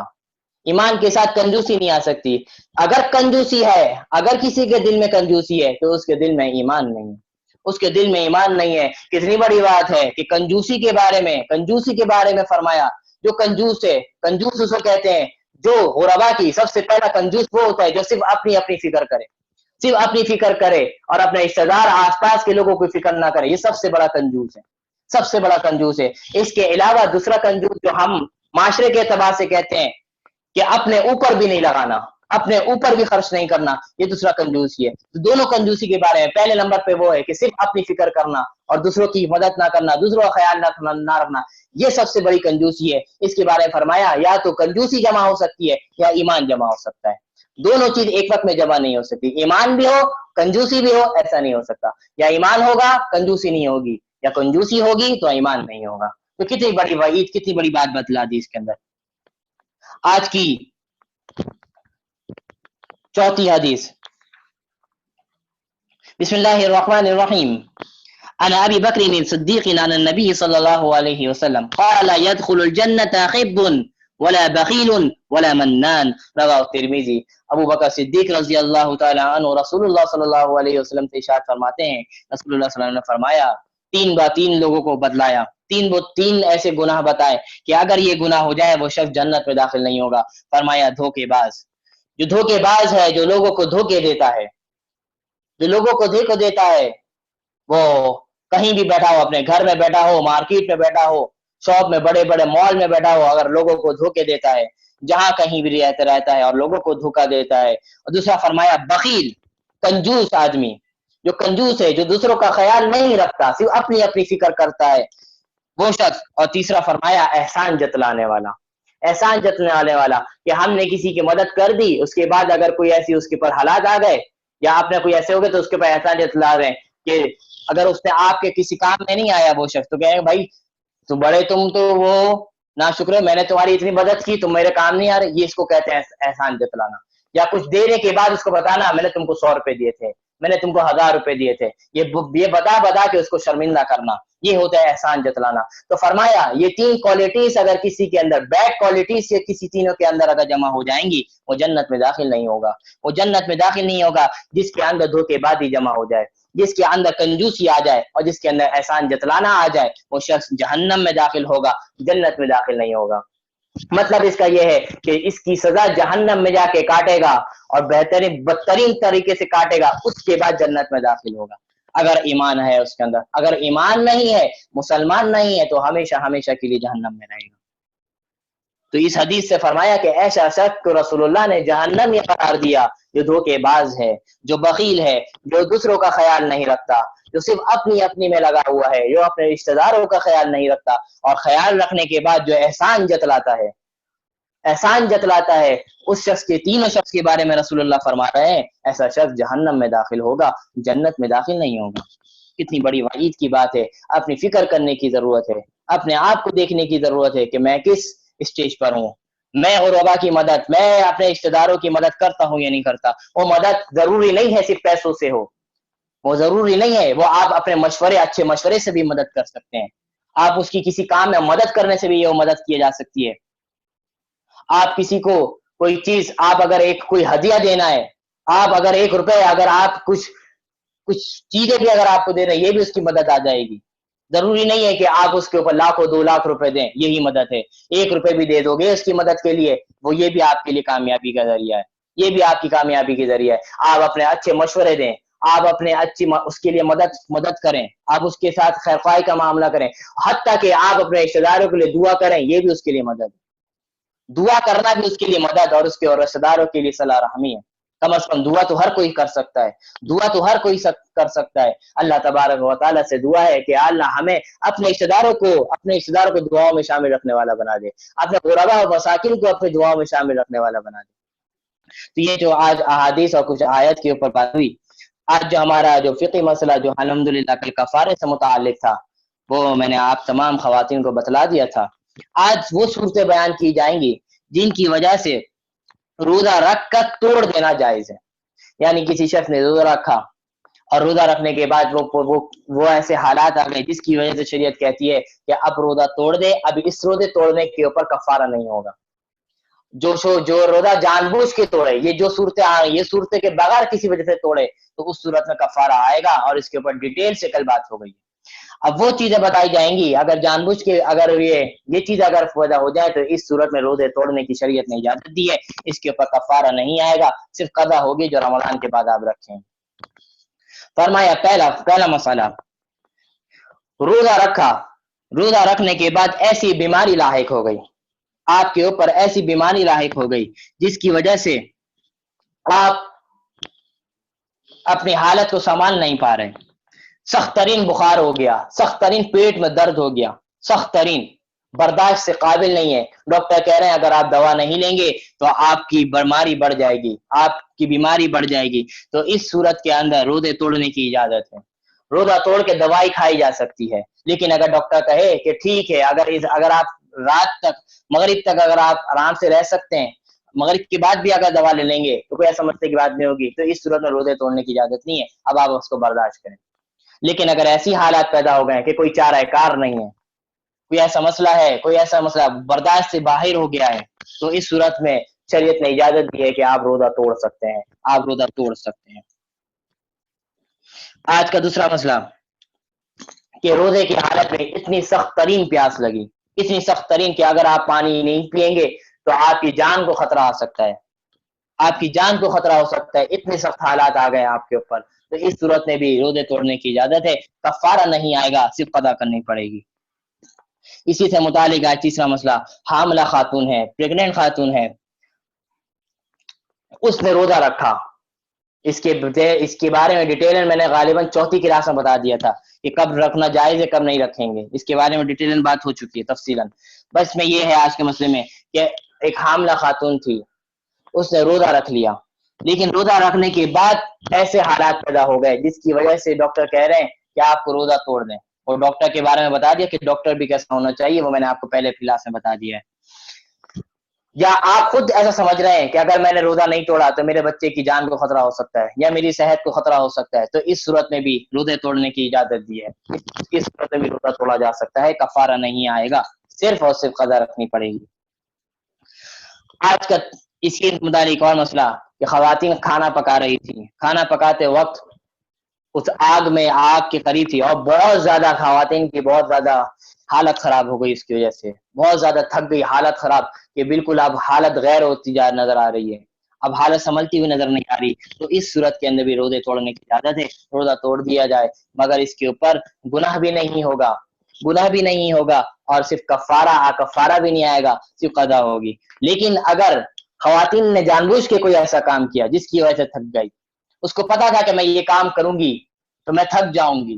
Speaker 2: ایمان کے ساتھ کنجوسی نہیں آ سکتی۔ اگر کنجوسی ہے، اگر کسی کے دل میں کنجوسی ہے تو اس کے دل میں ایمان نہیں ہے، اس کے دل میں ایمان نہیں ہے۔ کتنی بڑی بات ہے کہ کنجوسی کے بارے میں فرمایا، جو کنجوس ہے، کنجوس اس کو کہتے ہیں جو غربا کی سب سے پہلا کنجوس وہ ہوتا ہے جو صرف اپنی فکر کرے، صرف اپنی فکر کرے اور اپنے رشتہ دار آس پاس کے لوگوں کو فکر نہ کرے، یہ سب سے بڑا کنجوس ہے، سب سے بڑا کنجوس ہے۔ اس کے علاوہ دوسرا کنجوس جو ہم معاشرے کے اعتبار سے کہتے ہیں کہ اپنے اوپر بھی نہیں لگانا، اپنے اوپر بھی خرچ نہیں کرنا، یہ دوسرا کنجوسی ہے۔ تو دونوں کنجوسی کے بارے میں پہلے نمبر پہ وہ ہے کہ صرف اپنی فکر کرنا اور دوسروں کی مدد نہ کرنا، دوسروں کا خیال نہ رکھنا، یہ سب سے بڑی کنجوسی ہے۔ اس کے بارے میں فرمایا یا تو کنجوسی جمع ہو سکتی ہے یا ایمان جمع ہو سکتا ہے، دونوں چیز ایک وقت میں جمع نہیں ہو سکتی، ایمان بھی ہو کنجوسی بھی ہو، ایسا نہیں ہو سکتا۔ یا ایمان ہوگا کنجوسی نہیں ہوگی، یا کنجوسی ہوگی تو ایمان نہیں ہوگا۔ تو کتنی بڑی وعید، کتنی بڑی بات بتلا دی اس کے اندر۔ آج کی چوتھی حدیث، بسم اللہ الرحمن الرحیم، عن ابی بکر صدیق عن النبی صلی اللہ علیہ وسلم قال يدخل الجنة خب ولا بخیل ولا منان، رواه الترمذی۔ ابو بکر صدیق رضی اللہ تعالی عنہ رسول اللہ صلی اللہ علیہ وسلم سے ارشاد فرماتے ہیں، رسول اللہ صلی اللہ علیہ وسلم نے فرمایا، تین لوگوں کو بتلایا، تین ایسے گناہ بتائے کہ اگر یہ گناہ ہو جائے وہ شخص جنت میں داخل نہیں ہوگا۔ فرمایا دھوکے باز، جو دھوکے باز ہے، جو لوگوں کو دھوکے دیتا ہے، جو لوگوں کو دھوکے دیتا ہے، وہ کہیں بھی بیٹھا ہو، اپنے گھر میں بیٹھا ہو، مارکیٹ میں بیٹھا ہو، شاپ میں، بڑے بڑے مال میں بیٹھا ہو، اگر لوگوں کو دھوکے دیتا ہے، جہاں کہیں بھی رہتا ہے اور لوگوں کو دھوکا دیتا ہے۔ اور دوسرا فرمایا بخیل، کنجوس آدمی، جو کنجوس ہے، جو دوسروں کا خیال نہیں رکھتا، صرف اپنی فکر کرتا ہے، وہ شخص۔ اور تیسرا فرمایا احسان جتلانے والا، احسان جتلانے والا، کہ ہم نے کسی کی مدد کر دی، اس کے بعد اگر کوئی ایسی اس کے پر حالات آ گئے یا آپ نے کوئی ایسے ہو گئے تو اس کے پر احسان جتلا رہے ہیں کہ اگر اس نے آپ کے کسی کام میں نہیں آیا وہ شخص، تو کہیں گے بھائی تم تو وہ ناشکر ہے، میں نے تمہاری اتنی مدد کی، تم میرے کام نہیں آ رہے، یہ اس کو کہتے ہیں احسان جتلانا۔ یا کچھ دینے کے بعد اس کو بتانا میں نے تم کو 100 روپے دیے تھے، میں نے تم کو 1000 روپے دیے تھے، یہ بتا کے اس کو شرمندہ کرنا، یہ ہوتا ہے احسان جتلانا۔ تو فرمایا یہ 3 کوالٹیز اگر کسی کے اندر، بیڈ کوالٹیز یہ کسی تینوں کے اندر اگر جمع ہو جائیں گی، وہ جنت میں داخل نہیں ہوگا، وہ جنت میں داخل نہیں ہوگا۔ جس کے اندر دھوکے بازی جمع ہو جائے، جس کے اندر کنجوسی آ جائے اور جس کے اندر احسان جتلانا آ جائے، وہ شخص جہنم میں داخل ہوگا، جنت میں داخل نہیں ہوگا۔ مطلب اس کا یہ ہے کہ اس کی سزا جہنم میں جا کے کاٹے گا اور بدترین طریقے سے کاٹے گا، اس کے بعد جنت میں داخل ہوگا اگر ایمان ہے اس کے اندر۔ اگر ایمان نہیں ہے، مسلمان نہیں ہے، تو ہمیشہ کے لیے جہنم میں رہے گا۔ تو اس حدیث سے فرمایا کہ ایسا شخص کو رسول اللہ نے جہنم میں قرار دیا جو دھوکے باز ہے، جو بخیل ہے، جو دوسروں کا خیال نہیں رکھتا، جو صرف اپنی میں لگا ہوا ہے، جو اپنے رشتہ داروں کا خیال نہیں رکھتا، اور خیال رکھنے کے بعد جو احسان جتلاتا ہے، اس شخص کے تینوں شخص کے بارے میں رسول اللہ فرما رہے ہیں ایسا شخص جہنم میں داخل ہوگا، جنت میں داخل نہیں ہوگا۔ کتنی بڑی وعید کی بات ہے۔ اپنی فکر کرنے کی ضرورت ہے، اپنے آپ کو دیکھنے کی ضرورت ہے کہ میں کس اسٹیج پر ہوں، میں غربا کی مدد، میں اپنے رشتہ داروں کی مدد کرتا ہوں یا نہیں کرتا۔ وہ مدد ضروری نہیں ہے صرف پیسوں سے ہو، وہ ضروری نہیں ہے، وہ آپ اپنے مشورے، اچھے مشورے سے بھی مدد کر سکتے ہیں، آپ اس کی کسی کام میں مدد کرنے سے بھی یہ مدد کی جا سکتی ہے. آپ کسی کو کوئی چیز، آپ اگر ایک کوئی ہدیہ دینا ہے، آپ اگر 1 روپے، اگر آپ کچھ چیزیں بھی اگر آپ کو دے رہے ہیں، یہ بھی اس کی مدد آ جائے گی. ضروری نہیں ہے کہ آپ اس کے اوپر لاکھوں 2 لاکھ روپے دیں، یہی مدد ہے. 1 روپے بھی دے دو گے اس کی مدد کے لیے، وہ یہ بھی آپ کے لیے کامیابی کا ذریعہ ہے، یہ بھی آپ کی کامیابی کے ذریعہ ہے. آپ اپنے اچھے مشورے دیں، آپ اپنے اس کے لیے مدد کریں، آپ اس کے ساتھ خیر خواہی کا معاملہ کریں، حتیٰ کہ آپ اپنے رشتے داروں کے لیے دعا کریں، یہ بھی اس کے لیے مدد ہے. دعا کرنا بھی اس کے لیے مدد اور اس کے اور رشتے داروں کے لیے صلاح رحمی ہے. کم از کم دعا تو ہر کوئی کر سکتا ہے، دعا تو ہر کوئی کر سکتا ہے. اللہ تبارک و تعالیٰ سے دعا ہے کہ اللہ ہمیں اپنے رشتے داروں کو دعاؤں میں شامل رکھنے والا بنا دے، اپنے غرباء اور مساکین کو اپنے دعاؤں میں شامل رکھنے والا بنا دے. تو یہ جو آج احادیث اور کچھ آیت کے اوپر بات ہوئی، آج جو ہمارا جو فقہی مسئلہ جو الحمدللہ کل کفارے سے متعلق تھا، وہ میں نے آپ تمام خواتین کو بتلا دیا تھا. آج وہ صورتیں بیان کی جائیں گی جن کی وجہ سے روزہ رکھ کر توڑ دینا جائز ہے. یعنی کسی شخص نے روزہ رکھا اور روزہ رکھنے کے بعد وہ ایسے حالات آ گئے جس کی وجہ سے شریعت کہتی ہے کہ اب روزہ توڑ دے، اب اس روزے توڑنے کے اوپر کفارہ نہیں ہوگا. جو روزہ جان بوجھ کے توڑے، یہ جو صورتیں آ رہی، یہ صورتیں کے بغیر کسی وجہ سے توڑے تو اس صورت میں کفارہ آئے گا، اور اس کے اوپر ڈیٹیل سے کل بات ہو گئی. اب وہ چیزیں بتائی جائیں گی، اگر جان بوجھ کے اگر یہ چیز اگر پیدا ہو جائے تو اس صورت میں روزے توڑنے کی شریعت نے اجازت دی ہے، اس کے اوپر کفارہ نہیں آئے گا، صرف قضا ہوگی جو رمضان کے بعد آپ رکھیں. فرمایا پہلا مسئلہ، روزہ رکھا، روزہ رکھنے کے بعد ایسی بیماری لاحق ہو گئی، آپ کے اوپر ایسی بیماری لاحق ہو گئی جس کی وجہ سے آپ اپنی حالت کو سنبھال نہیں پا رہے، سخت ترین بخار ہو گیا، سخت ترین پیٹ میں درد ہو گیا، سخت ترین، برداشت سے قابل نہیں ہے. ڈاکٹر کہہ رہے ہیں اگر آپ دوا نہیں لیں گے تو آپ کی بیماری بڑھ جائے گی، آپ کی بیماری بڑھ جائے گی. تو اس صورت کے اندر روزے توڑنے کی اجازت ہے، روزہ توڑ کے دوائی کھائی جا سکتی ہے. لیکن اگر ڈاکٹر کہے کہ ٹھیک ہے، اگر آپ رات تک، مغرب تک اگر آپ آرام سے رہ سکتے ہیں، مغرب کے بعد بھی اگر دوا لے لیں گے تو کوئی ایسا مسئلے کی بات نہیں ہوگی، تو اس صورت میں روزے توڑنے کی اجازت نہیں ہے، اب آپ اس کو برداشت کریں. لیکن اگر ایسی حالات پیدا ہو گئے کہ کوئی چارہ کار نہیں ہے، کوئی ایسا مسئلہ ہے، کوئی ایسا مسئلہ برداشت سے باہر ہو گیا ہے، تو اس صورت میں شریعت نے اجازت دی ہے کہ آپ روزہ توڑ سکتے ہیں، آپ روزہ توڑ سکتے ہیں. آج کا دوسرا مسئلہ کہ روزے کی حالت میں اتنی سخت ترین پیاس لگی، اتنی سخت ترین کہ اگر آپ پانی نہیں پئیں گے تو آپ کی جان کو خطرہ آ سکتا ہے، آپ کی جان کو خطرہ ہو سکتا ہے، اتنے سخت حالات آ گئے آپ کے اوپر. تو اس صورت میں بھی روزے توڑنے کی اجازت ہے، کفارہ نہیں آئے گا، صرف قضا کرنی پڑے گی. اسی سے متعلق ہے تیسرا مسئلہ، حاملہ خاتون ہے، پریگننٹ خاتون ہے، اس نے روزہ رکھا، اس کے بارے میں ڈیٹیل میں نے غالباً چوتھی کلاس میں بتا دیا تھا کہ کب رکھنا جائز ہے، کب نہیں رکھیں گے، اس کے بارے میں ڈیٹیل بات ہو چکی ہے تفصیلاً. بس میں یہ ہے آج کے مسئلے میں کہ ایک حاملہ خاتون تھی، اس نے روزہ رکھ لیا، لیکن روزہ رکھنے کے بعد ایسے حالات پیدا ہو گئے جس کی وجہ سے ڈاکٹر کہہ رہے ہیں کہ آپ کو روزہ توڑ دیں. اور ڈاکٹر کے بارے میں بتا دیا کہ ڈاکٹر بھی کیسا ہونا چاہیے، وہ میں نے آپ کو پہلے کلاس میں بتا دیا ہے. یا آپ خود ایسا سمجھ رہے ہیں کہ اگر میں نے روزہ نہیں توڑا تو میرے بچے کی جان کو خطرہ ہو سکتا ہے یا میری صحت کو خطرہ ہو سکتا ہے، تو اس صورت میں بھی روزے توڑنے کی اجازت دی ہے، اس صورت میں بھی روزہ توڑا جا سکتا ہے، کفارہ نہیں آئے گا، صرف اور صرف قضا رکھنی پڑے گی. آج کا اس کے متعلق اور مسئلہ کہ خواتین کھانا پکا رہی تھی، کھانا پکاتے وقت اس آگ کے قریب تھی، اور بہت زیادہ خواتین کی بہت زیادہ حالت خراب ہو گئی، اس کی وجہ سے بہت زیادہ تھک گئی، حالت خراب کہ بالکل اب حالت غیر ہوتی نظر آ رہی ہے، اب حالت سنبھلتی ہوئی نظر نہیں آ رہی. تو اس صورت کے اندر بھی روزے توڑنے کی اجازت ہے، روزہ توڑ دیا جائے، مگر اس کے اوپر گناہ بھی نہیں ہوگا، گناہ بھی نہیں ہوگا، اور صرف کفارہ بھی نہیں آئے گا، صرف قضا ہوگی. لیکن اگر خواتین نے جان بوجھ کے کوئی ایسا کام کیا جس کی وجہ سے تھک گئی، اس کو پتا تھا کہ میں یہ کام کروں گی تو میں تھک جاؤں گی،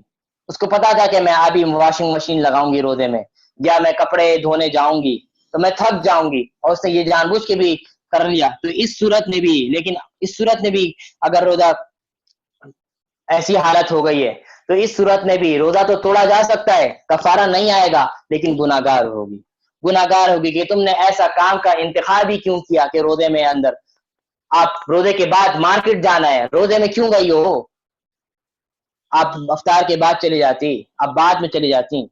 Speaker 2: اس کو پتا تھا کہ میں ابھی واشنگ مشین لگاؤں گی روزے میں، یا میں کپڑے دھونے جاؤں گی تو میں تھک جاؤں گی، اور اس نے یہ جان بوجھ کے بھی کر لیا، تو اس صورت میں بھی، لیکن اس صورت میں بھی اگر روزہ ایسی حالت ہو گئی ہے تو اس صورت میں بھی روزہ تو توڑا جا سکتا ہے، کفارہ نہیں آئے گا، لیکن گناہگار ہوگی کہ تم نے ایسا کام کا انتخاب ہی کیوں کیا کہ روزے میں اندر آپ روزے کے بعد مارکیٹ جانا ہے، روزے میں کیوں گئی ہو، آپ افطار کے بعد چلی جاتی، اب بعد میں چلی جاتی،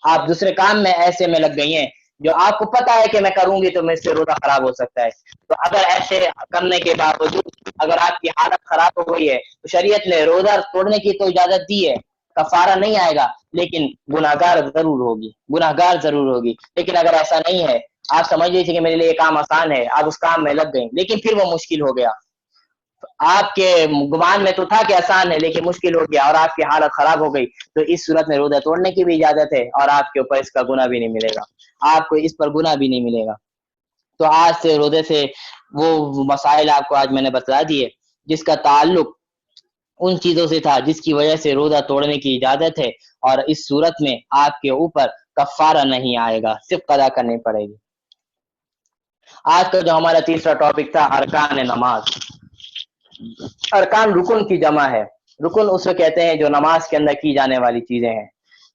Speaker 2: آپ دوسرے کام میں ایسے میں لگ گئی ہیں جو آپ کو پتا ہے کہ میں کروں گی تو مجھ سے روزہ خراب ہو سکتا ہے. تو اگر ایسے کرنے کے باوجود اگر آپ کی حالت خراب ہو گئی ہے تو شریعت نے روزہ توڑنے کی تو اجازت دی ہے، کفارہ نہیں آئے گا، لیکن گناہگار ضرور ہوگی. لیکن اگر ایسا نہیں ہے، آپ سمجھ رہی تھی کہ میرے لیے یہ کام آسان ہے، آپ اس کام میں لگ گئی لیکن پھر وہ مشکل ہو گیا، آپ کے گمان میں تو تھا کہ آسان ہے لیکن مشکل ہو گیا اور آپ کی حالت خراب ہو گئی، تو اس صورت میں روزہ توڑنے کی بھی اجازت ہے اور آپ کے اوپر اس کا گناہ بھی نہیں ملے گا، آپ کو اس پر گناہ بھی نہیں ملے گا. تو آج سے روزے سے وہ مسائل آپ کو آج میں نے بتلا دیے جس کا تعلق ان چیزوں سے تھا جس کی وجہ سے روزہ توڑنے کی اجازت ہے، اور اس صورت میں آپ کے اوپر کفارہ نہیں آئے گا، صرف قضا کرنی پڑے گی. آج کا جو ہمارا تیسرا ٹاپک تھا ارکان نماز. ارکان رکن کی جمع ہے. رکن اس کو کہتے ہیں جو نماز کے اندر کی جانے والی چیزیں ہیں،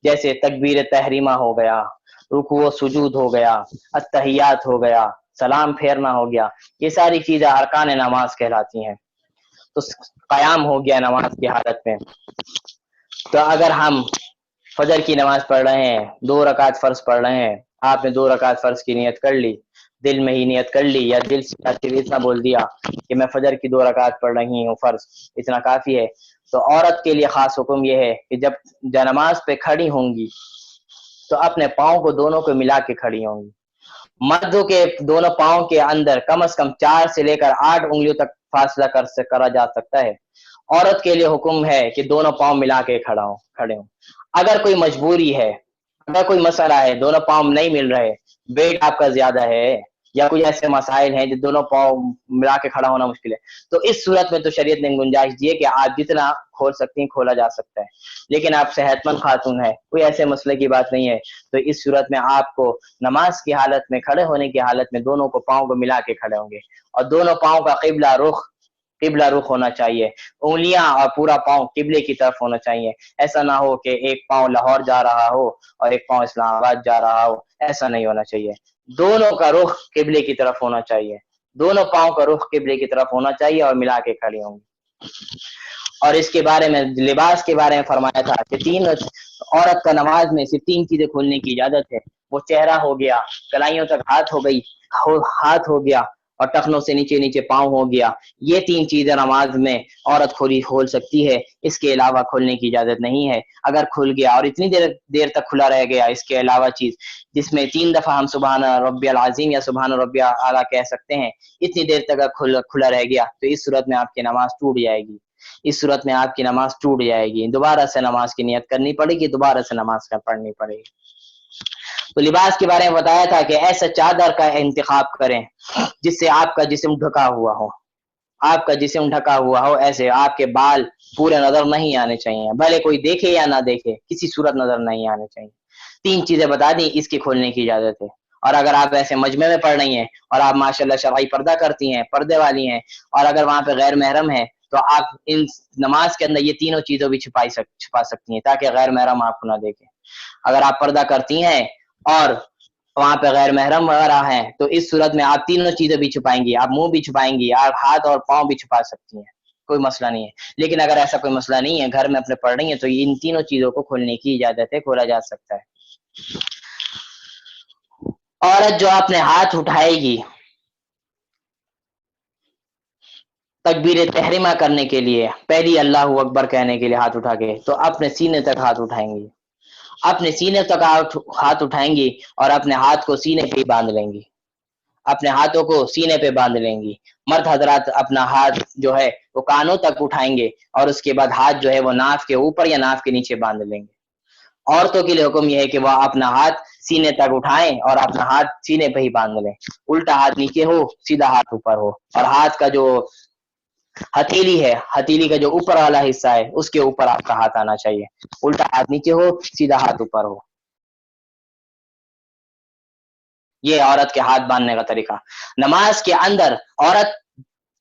Speaker 2: جیسے تکبیر تحریمہ ہو گیا، رکوع و سجود ہو گیا، التحیات ہو گیا، سلام پھیرنا ہو گیا، یہ ساری چیزیں ارکان نماز کہلاتی ہیں. تو قیام ہو گیا نماز کی حالت میں. تو اگر ہم فجر کی نماز پڑھ رہے ہیں، 2 رکعت فرض پڑھ رہے ہیں، آپ نے 2 رکعت فرض کی نیت کر لی، دل میں ہی نیت کر لی یا دل سے اتنا بول دیا کہ میں فجر کی 2 رکعت پڑھ رہی ہوں فرض، اتنا کافی ہے. تو عورت کے لیے خاص حکم یہ ہے کہ جب نماز پہ کھڑی ہوں گی تو اپنے پاؤں کو دونوں کو ملا کے کھڑی ہوں گی. مردوں کے دونوں پاؤں کے اندر کم از کم 4 سے لے کر 8 انگلیوں تک فاصلہ کرا جا سکتا ہے. عورت کے لیے حکم ہے کہ دونوں پاؤں ملا کے کھڑے ہوں. اگر کوئی مجبوری ہے، اگر کوئی مسئلہ ہے، دونوں پاؤں نہیں مل رہے، ویٹ آپ کا زیادہ ہے یا کوئی ایسے مسائل ہیں جو دونوں پاؤں ملا کے کھڑا ہونا مشکل ہے، تو اس صورت میں تو شریعت نے گنجائش دی ہے کہ آپ جتنا کھول سکتی ہیں کھولا جا سکتا ہے. لیکن آپ صحت مند خاتون ہے، کوئی ایسے مسئلے کی بات نہیں ہے، تو اس صورت میں آپ کو نماز کی حالت میں کھڑے ہونے کی حالت میں دونوں کو پاؤں کو ملا کے کھڑے ہوں گے، اور دونوں پاؤں کا قبلہ رخ ہونا چاہیے. انگلیاں اور پورا پاؤں قبلے کی طرف ہونا چاہیے. ایسا نہ ہو کہ ایک پاؤں لاہور جا رہا ہو اور ایک پاؤں اسلام آباد جا رہا ہو، ایسا نہیں ہونا چاہیے. دونوں کا رخ قبلے کی طرف ہونا چاہیے، دونوں پاؤں کا رخ قبلے کی طرف ہونا چاہیے اور ملا کے کھڑی ہوں گی. اور اس کے بارے میں لباس کے بارے میں فرمایا تھا کہ عورت کا نماز میں صرف 3 چیزیں کھولنے کی اجازت ہے. وہ چہرہ ہو گیا، کلائیوں تک ہاتھ ہو گیا اور ٹخنوں سے نیچے پاؤں ہو گیا. یہ 3 چیزیں نماز میں عورت کھول سکتی ہے، اس کے علاوہ کھولنے کی اجازت نہیں ہے. اگر کھل گیا اور اتنی دیر تک کھلا رہ گیا اس کے علاوہ چیز جس میں 3 دفعہ ہم سبحان ربی العظیم یا سبحان ربی اعلیٰ کہہ سکتے ہیں، اتنی دیر تک کھلا رہ گیا تو اس صورت میں آپ کی نماز ٹوٹ جائے گی. دوبارہ سے نماز کی نیت کرنی پڑے گی، دوبارہ سے نماز پڑھنی پڑے گی. تو لباس کے بارے میں بتایا تھا کہ ایسا چادر کا انتخاب کریں جس سے آپ کا جسم ڈھکا ہوا ہو. ایسے آپ کے بال پورے نظر نہیں آنے چاہیے، بھلے کوئی دیکھے یا نہ دیکھے، کسی صورت نظر نہیں آنے چاہیے. 3 چیزیں بتا دیں، اس کی کھولنے کی اجازت ہے. اور اگر آپ ایسے مجمع میں پڑھ رہی ہیں اور آپ ماشاءاللہ شرعی پردہ کرتی ہیں، پردے والی ہیں، اور اگر وہاں پہ غیر محرم ہے تو آپ ان نماز کے اندر یہ تینوں چیزوں بھی چھپا سکتی ہیں تاکہ غیر محرم آپ کو نہ دیکھیں. اگر آپ پردہ کرتی ہیں اور وہاں پہ غیر محرم وغیرہ ہیں تو اس صورت میں آپ تینوں چیزیں بھی چھپائیں گی، آپ منہ بھی چھپائیں گی، آپ ہاتھ اور پاؤں بھی چھپا سکتی ہیں، کوئی مسئلہ نہیں ہے. لیکن اگر ایسا کوئی مسئلہ نہیں ہے، گھر میں اپنے پڑھ رہی ہیں، تو ان تینوں چیزوں کو کھولنے کی اجازت ہے، کھولا جا سکتا ہے. عورت جو اپنے ہاتھ اٹھائے گی تکبیر تحریمہ کرنے کے لیے، پہلی اللہ اکبر کہنے کے لیے ہاتھ اٹھا کے، تو اپنے سینے تک ہاتھ اٹھائیں گی، اپنے سینے تک ہاتھ اٹھائیں گی اور اپنے ہاتھ کو سینے پہ باندھ لیں گی، اپنے ہاتھوں کو سینے پہ باندھ لیں گی. مرد حضرات اپنا ہاتھ جو ہے وہ کانوں تک اٹھائیں گے اور اس کے بعد ہاتھ جو ہے وہ ناف کے اوپر یا ناف کے نیچے باندھ لیں گے. عورتوں کے لیے حکم یہ ہے کہ وہ اپنا ہاتھ سینے تک اٹھائیں اور اپنا ہاتھ سینے پہ ہی باندھ لیں، الٹا ہاتھ نیچے ہو، سیدھا ہاتھ اوپر ہو، اور ہاتھ کا جو ہتھیلی کا جو اوپر والا حصہ ہے اس کے اوپر آپ کا ہاتھ آنا چاہیے، الٹا ہاتھ نیچے ہو، سیدھا ہاتھ اوپر ہو. یہ عورت کے ہاتھ باندھنے کا طریقہ. نماز کے اندر عورت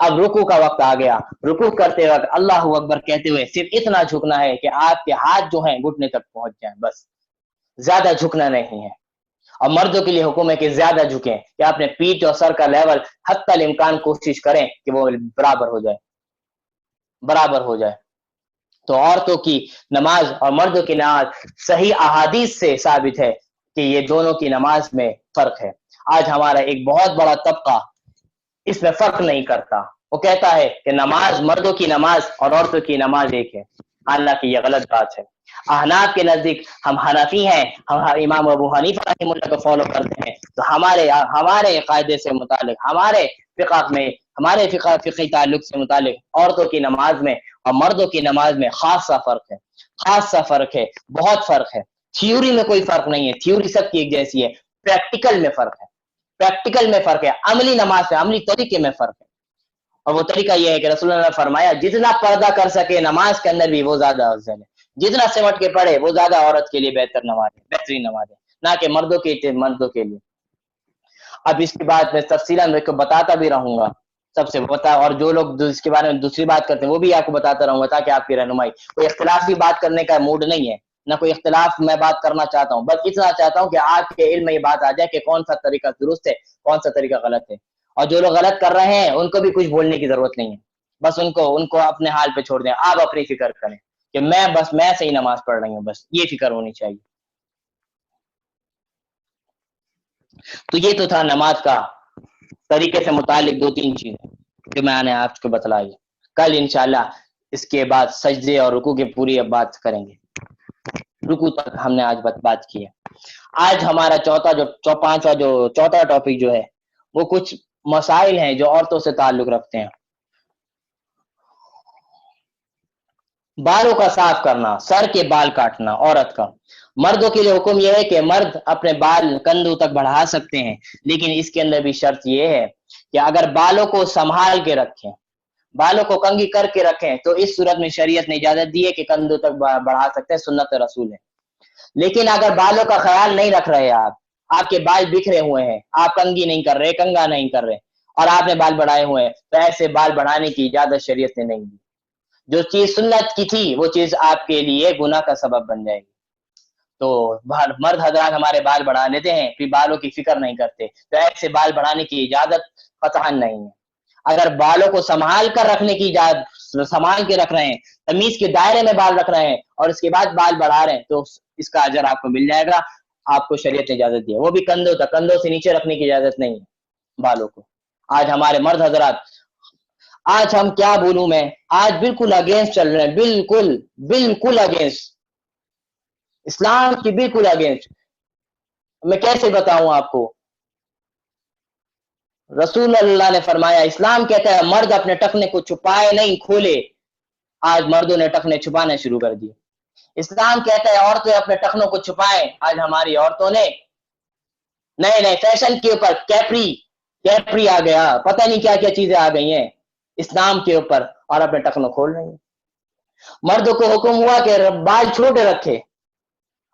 Speaker 2: اب رکوع کا وقت آ گیا، رکوع کرتے وقت اللہ اکبر کہتے ہوئے صرف اتنا جھکنا ہے کہ آپ کے ہاتھ جو ہیں گھٹنے تک پہنچ جائیں، بس زیادہ جھکنا نہیں ہے۔ اور مردوں کے لیے حکم ہے کہ زیادہ جھکیں، کہ اپنے پیٹھ اور سر کا لیول حتی الامکان کوشش کریں کہ وہ برابر ہو جائے، برابر ہو جائے۔ تو عورتوں کی نماز اور مردوں کی نماز صحیح احادیث سے ثابت ہے کہ یہ دونوں کی نماز میں فرق ہے۔ آج ہمارا ایک بہت بڑا طبقہ اس میں فرق نہیں کرتا، وہ کہتا ہے کہ نماز، مردوں کی نماز اور عورتوں کی نماز ایک ہے، حالانکہ یہ غلط بات ہے۔ احناف کے نزدیک ہم حنفی ہیں، ہم امام ابو حنیفہ رحمہ اللہ کو فالو کرتے ہیں، تو ہمارے قاعدے سے متعلق، ہمارے فقہ میں، ہمارے فقہی تعلق سے متعلق عورتوں کی نماز میں اور مردوں کی نماز میں خاصا فرق ہے، خاصا فرق ہے، بہت فرق ہے۔ تھیوری میں کوئی فرق نہیں ہے، تھیوری سب کی ایک جیسی ہے، پریکٹیکل میں فرق ہے، پریکٹیکل میں فرق ہے، عملی نماز میں، عملی طریقے میں فرق ہے۔ اور وہ طریقہ یہ ہے کہ رسول اللہ نے فرمایا جتنا پردہ کر سکے نماز کے اندر بھی وہ زیادہ افضل ہے، جتنا سمٹ کے پڑھے وہ زیادہ عورت کے لیے بہتر نماز ہے، بہترین نماز ہے، نہ کہ مردوں کے لیے۔ اب اس کے بعد میں تفصیلاً کو بتاتا بھی رہوں گا سب سے بتا، اور جو لوگ اس کے بارے میں دوسری بات کرتے ہیں وہ بھی آپ کو بتاتا رہوں گا تاکہ آپ کی رہنمائی، کوئی اختلافی بات کرنے کا موڈ نہیں ہے، نہ کوئی اختلاف میں بات کرنا چاہتا ہوں، بس اتنا چاہتا ہوں کہ آپ کے علم میں یہ بات آ جائے کہ کون سا طریقہ درست ہے، کون سا طریقہ غلط ہے، اور جو لوگ غلط کر رہے ہیں ان کو بھی کچھ بولنے کی ضرورت نہیں ہے، بس ان کو اپنے حال پہ چھوڑ دیں، آپ اپنی فکر کریں کہ میں صحیح نماز پڑھ رہی ہوں، بس یہ فکر ہونی چاہیے۔ تو یہ تو تھا نماز کا طریقے سے متعلق 2-3 چیزیں جو میں نے آپ کو بتلائی۔ کل انشاءاللہ اس کے بعد سجدے اور رکوع کی پوری اب بات کریں گے، رکوع تک ہم نے آج بات کی ہے۔ آج ہمارا چوتھا ٹاپک جو ہے وہ کچھ مسائل ہیں جو عورتوں سے تعلق رکھتے ہیں۔ بالوں کا صاف کرنا، سر کے بال کاٹنا عورت کا۔ مردوں کے لیے حکم یہ ہے کہ مرد اپنے بال کندھوں تک بڑھا سکتے ہیں، لیکن اس کے اندر بھی شرط یہ ہے کہ اگر بالوں کو سنبھال کے رکھیں، بالوں کو کنگھی کر کے رکھیں، تو اس صورت میں شریعت نے اجازت دی ہے کہ کندھوں تک بڑھا سکتے ہیں، سنت رسول ہے۔ لیکن اگر بالوں کا خیال نہیں رکھ رہے، آپ کے بال بکھرے ہوئے ہیں، آپ کنگھی نہیں کر رہے، کنگھا نہیں کر رہے، اور آپ نے بال بڑھائے ہوئے ہیں، تو ایسے بال بڑھانے کی اجازت شریعت نے نہیں دی۔ جو چیز سنت کی تھی وہ چیز آپ کے لیے گناہ کا سبب بن جائے گی۔ تو مرد حضرات ہمارے بال بڑھا لیتے ہیں، پھر بالوں کی فکر نہیں کرتے، تو ایسے بال بڑھانے کی اجازت قطعاً نہیں ہے۔ اگر بالوں کو سنبھال کر رکھنے کی اجازت، سنبھال کے رکھ رہے ہیں، تمیز کے دائرے میں بال رکھ رہے ہیں اور اس کے بعد بال بڑھا رہے ہیں، تو اس کا اجر آپ کو مل جائے گا، آپ کو شریعت نے اجازت دی ہے، وہ بھی کندھوں تک، کندھوں سے نیچے رکھنے کی اجازت نہیں ہے بالوں کو۔ آج ہمارے مرد حضرات، آج ہم کیا بولوں میں، آج بالکل اگینسٹ چل رہے ہیں، بالکل اگینسٹ اسلام کی، بالکل اگینسٹ۔ میں کیسے بتاؤں آپ کو؟ رسول اللہ نے فرمایا، اسلام کہتا ہے مرد اپنے ٹخنے کو چھپائے نہیں کھولے، آج مردوں نے ٹخنے چھپانے شروع کر دیے۔ اسلام کہتا ہے عورتیں اپنے ٹخنوں کو چھپائیں، آج ہماری عورتوں نے نئے فیشن کے اوپر کیپری آ گیا، پتہ نہیں کیا کیا چیزیں آ گئی ہیں اسلام کے اوپر، اور اپنے ٹخنوں کھول رہی ہیں۔ مردوں کو حکم ہوا کہ بال چھوٹے رکھے،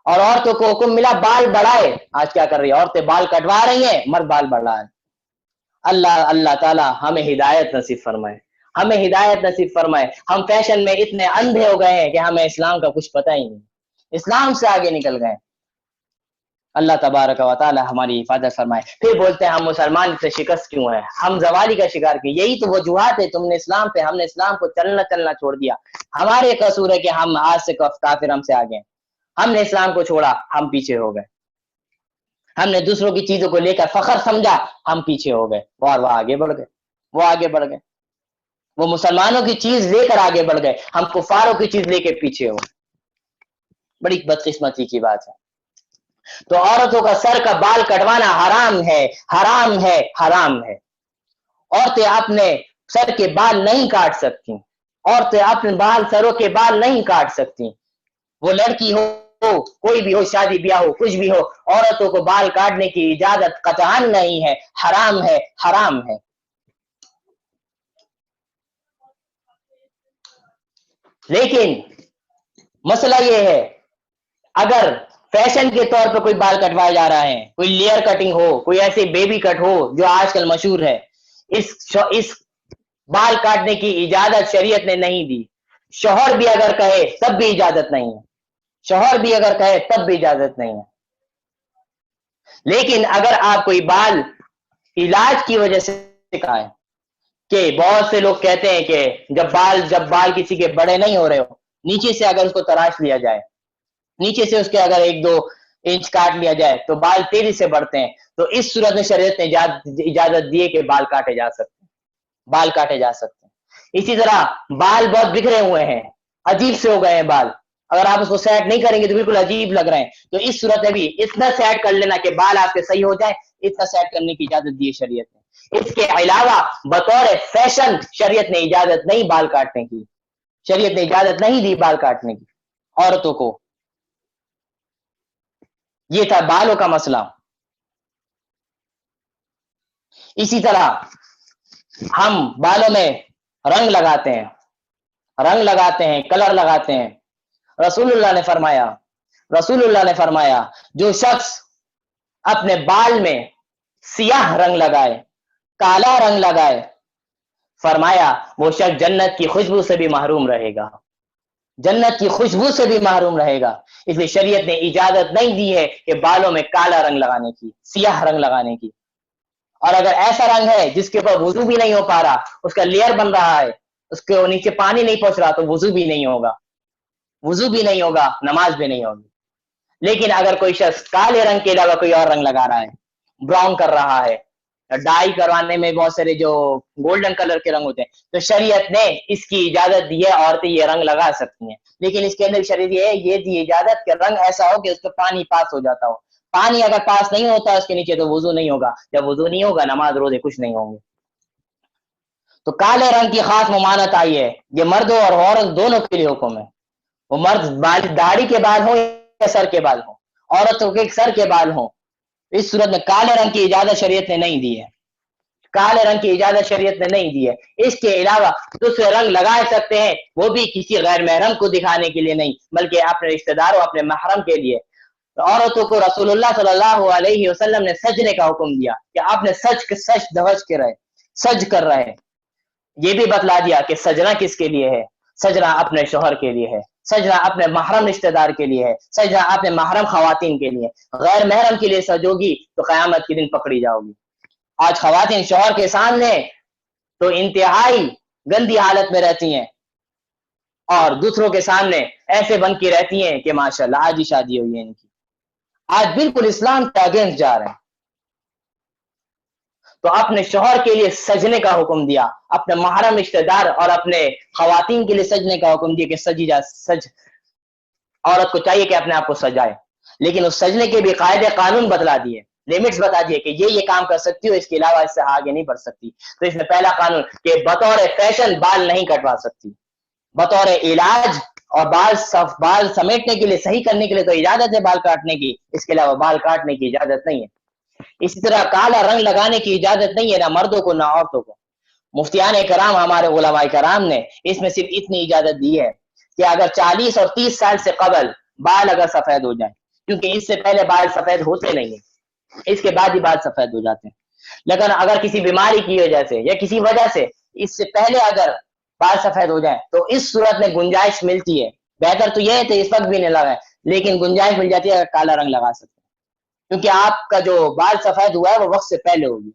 Speaker 2: اور عورتوں کو حکم ملا بال بڑھائے، آج کیا کر رہی ہے عورتیں؟ بال کٹوا رہی ہیں، مرد بال بڑھا رہے ہیں۔ اللہ تعالی ہمیں ہدایت نصیب فرمائے، ہمیں ہدایت نصیب فرمائے۔ ہم فیشن میں اتنے اندھے ہو گئے ہیں کہ ہمیں اسلام کا کچھ پتہ ہی نہیں، اسلام سے آگے نکل گئے۔ اللہ تبارک و تعالی ہماری حفاظت فرمائے۔ پھر بولتے ہیں ہم مسلمان سے شکست کیوں ہے، ہم زوالی کا شکار کیوں؟ یہی تو وجوہات ہے، تم نے اسلام پہ، ہم نے اسلام کو چلنا چھوڑ دیا، ہمارے قصور ہے کہ ہم آج سے کافر ہم سے آگے ہیں، ہم نے اسلام کو چھوڑا، ہم پیچھے ہو گئے، ہم نے دوسروں کی چیزوں کو لے کر فخر سمجھا، ہم پیچھے ہو گئے، اور وہ آگے بڑھ گئے، وہ مسلمانوں کی چیز لے کر آگے بڑھ گئے، ہم کفاروں کی چیز لے کے پیچھے ہو گئے۔ بڑی بدقسمتی کی بات ہے۔ تو عورتوں کا سر کا بال کٹوانا حرام ہے، حرام ہے، حرام ہے۔ عورتیں اپنے سر کے بال نہیں کاٹ سکتی، عورتیں اپنے سروں کے بال نہیں کاٹ سکتی، وہ لڑکی ہو کوئی بھی ہو، شادی بیاہ ہو، کچھ بھی ہو، عورتوں کو بال کاٹنے کی اجازت قطعاً نہیں ہے، حرام ہے، حرام ہے۔ لیکن مسئلہ یہ ہے، اگر فیشن کے طور پر کوئی بال کٹوائے جا رہا ہے، کوئی لیئر کٹنگ ہو، کوئی ایسے بیبی کٹ ہو جو آج کل مشہور ہے، اس بال کاٹنے کی اجازت شریعت نے نہیں دی. شوہر بھی اگر کہے تب بھی اجازت نہیں ہے. شوہر بھی اگر کہے تب بھی اجازت نہیں ہے. لیکن اگر آپ کوئی بال علاج کی وجہ سے کہا ہے کہ بہت سے لوگ کہتے ہیں کہ جب بال کسی کے بڑے نہیں ہو رہے ہو، نیچے سے اگر اس کو تراش لیا جائے، نیچے سے اس کے اگر 1-2 انچ کاٹ لیا جائے تو بال تیزی سے بڑھتے ہیں. تو اس صورت میں شریعت نے اجازت دی ہے کہ بال کاٹے جا سکتے ہیں. بال کاٹے جا سکتے ہیں. اسی طرح بال بہت بکھرے ہوئے ہیں، عجیب سے ہو گئے ہیں بال، اگر آپ اس کو سیٹ نہیں کریں گے تو بالکل عجیب لگ رہے ہیں، تو اس صورت میں بھی اتنا سیٹ کر لینا کہ بال آپ کے صحیح ہو جائیں، اتنا سیٹ کرنے کی اجازت دی ہے شریعت نے. اس کے علاوہ بطور فیشن شریعت نے اجازت نہیں بال کاٹنے کی. شریعت نے اجازت نہیں دی بال کاٹنے کی عورتوں کو. یہ تھا بالوں کا مسئلہ. اسی طرح ہم بالوں میں رنگ لگاتے ہیں، کلر لگاتے ہیں. رسول اللہ نے فرمایا جو شخص اپنے بال میں سیاہ رنگ لگائے، کالا رنگ لگائے، فرمایا وہ شخص جنت کی خوشبو سے بھی محروم رہے گا. جنت کی خوشبو سے بھی محروم رہے گا. اس لیے شریعت نے اجازت نہیں دی ہے کہ بالوں میں کالا رنگ لگانے کی، سیاہ رنگ لگانے کی. اور اگر ایسا رنگ ہے جس کے اوپر وضو بھی نہیں ہو پا رہا، اس کا لیئر بن رہا ہے، اس کے نیچے پانی نہیں پہنچ رہا، تو وضو بھی نہیں ہوگا، نماز بھی نہیں ہوگی. لیکن اگر کوئی شخص کالے رنگ کے علاوہ کوئی اور رنگ لگا رہا ہے، براؤن کر رہا ہے، ڈائی کروانے میں بہت سارے جو گولڈن کلر کے رنگ ہوتے ہیں، تو شریعت نے اس کی اجازت دی ہے، عورتیں یہ رنگ لگا سکتی ہیں. لیکن اس کے اندر شریعت یہ دی اجازت کہ رنگ ایسا ہو کہ اس پہ پانی پاس ہو جاتا ہو. پانی اگر پاس نہیں ہوتا اس کے نیچے تو وضو نہیں ہوگا. جب وضو نہیں ہوگا نماز روزے کچھ نہیں ہوں گے. تو کالے رنگ کی خاص ممانعت آئی ہے. یہ مردوں اور عورت دونوں کے لیے حکم ہے. وہ مرد داڑھی کے بال ہوں یا سر کے بال ہوں، عورتوں کے سر کے بال ہوں، اس صورت میں کالے رنگ کی اجازت شریعت نے نہیں دی ہے. کالے رنگ کی اجازت شریعت نے نہیں دی ہے. اس کے علاوہ دوسرے رنگ لگا سکتے ہیں، وہ بھی کسی غیر محرم کو دکھانے کے لیے نہیں، بلکہ اپنے رشتہ داروں، اپنے محرم کے لیے. عورتوں کو رسول اللہ صلی اللہ علیہ وسلم نے سجنے کا حکم دیا کہ آپ نے سج کر رہے. یہ بھی بتلا دیا کہ سجنا کس کے لیے ہے. سجنا اپنے شوہر کے لیے ہے، سجنا اپنے محرم رشتہ دار کے لیے ہے، سجنا اپنے محرم خواتین کے لیے. غیر محرم کے لیے سجوگی تو قیامت کے دن پکڑی جاؤ گی. آج خواتین شوہر کے سامنے تو انتہائی گندی حالت میں رہتی ہیں، اور دوسروں کے سامنے ایسے بن کے رہتی ہیں کہ ماشاءاللہ آج ہی شادی ہوئی ہے ان کی. آج بالکل اسلام کے اگینسٹ جا رہے ہیں. تو اپنے شوہر کے لیے سجنے کا حکم دیا، اپنے محرم رشتہ دار اور اپنے خواتین کے لیے سجنے کا حکم دیا کہ عورت کو چاہیے کہ اپنے آپ کو سجائے. لیکن اس سجنے کے بھی قاعدے قانون بتلا دیے، لمٹس بتا دیے کہ یہ کام کر سکتی ہو، اس کے علاوہ اس سے آگے نہیں بڑھ سکتی. تو اس میں پہلا قانون کہ بطور فیشن بال نہیں کٹوا سکتی. بطور علاج اور بال سمیٹنے کے لیے، صحیح کرنے کے لیے تو اجازت ہے بال کاٹنے کی، اس کے علاوہ بال کاٹنے کی اجازت نہیں ہے. اسی طرح کالا رنگ لگانے کی اجازت نہیں ہے، نہ مردوں کو نہ عورتوں کو. مفتیان کرام، ہمارے علماء کرام نے اس میں صرف اتنی اجازت دی ہے کہ اگر 40 اور 30 سال سے قبل بال اگر سفید ہو جائیں، کیونکہ اس سے پہلے بال سفید ہوتے نہیں ہیں، اس کے بعد ہی بال سفید ہو جاتے ہیں. لیکن اگر کسی بیماری کی وجہ سے یا کسی وجہ سے اس سے پہلے اگر بال سفید ہو جائیں تو اس صورت میں گنجائش ملتی ہے. بہتر تو یہ ہے کہ اس وقت بھی نہیں لگائیں، لیکن گنجائش مل جاتی ہے اگر کالا رنگ لگا سکتے ہیں، کیونکہ آپ کا جو بال سفید ہوا ہے وہ وقت سے پہلے ہوگی.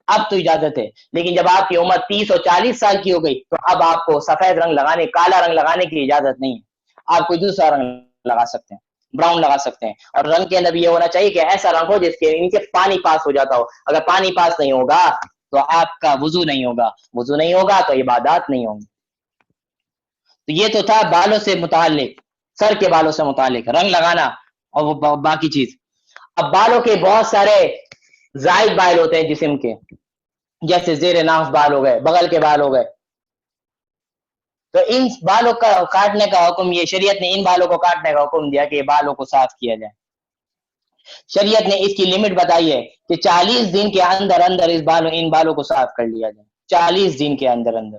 Speaker 2: اب تو اجازت ہے. لیکن جب آپ کی عمر 30 اور 40 سال کی ہو گئی تو اب آپ کو سفید رنگ لگانے، کالا رنگ لگانے کی اجازت نہیں ہے. آپ کوئی دوسرا رنگ لگا سکتے ہیں، براؤن لگا سکتے ہیں. اور رنگ کے اندر بھی یہ ہونا چاہیے کہ ایسا رنگ ہو جس کے نیچے پانی پاس ہو جاتا ہو. اگر پانی پاس نہیں ہوگا تو آپ کا وضو نہیں ہوگا تو عبادات نہیں ہوں گی. تو یہ تو تھا بالوں سے متعلق، سر کے بالوں سے متعلق رنگ لگانا اور وہ باقی چیز. اب بالوں کے بہت سارے زائد بال ہوتے ہیں جسم کے، جیسے زیر ناف بال ہو گئے، بغل کے بال ہو گئے. تو ان بالوں کا کاٹنے کا حکم، یہ شریعت نے ان بالوں کو کاٹنے کا حکم دیا کہ بالوں کو صاف کیا جائے. شریعت نے اس کی لمٹ بتائی ہے کہ 40 دن کے اندر اندر ان بالوں کو صاف کر لیا جائے. 40 دن کے اندر اندر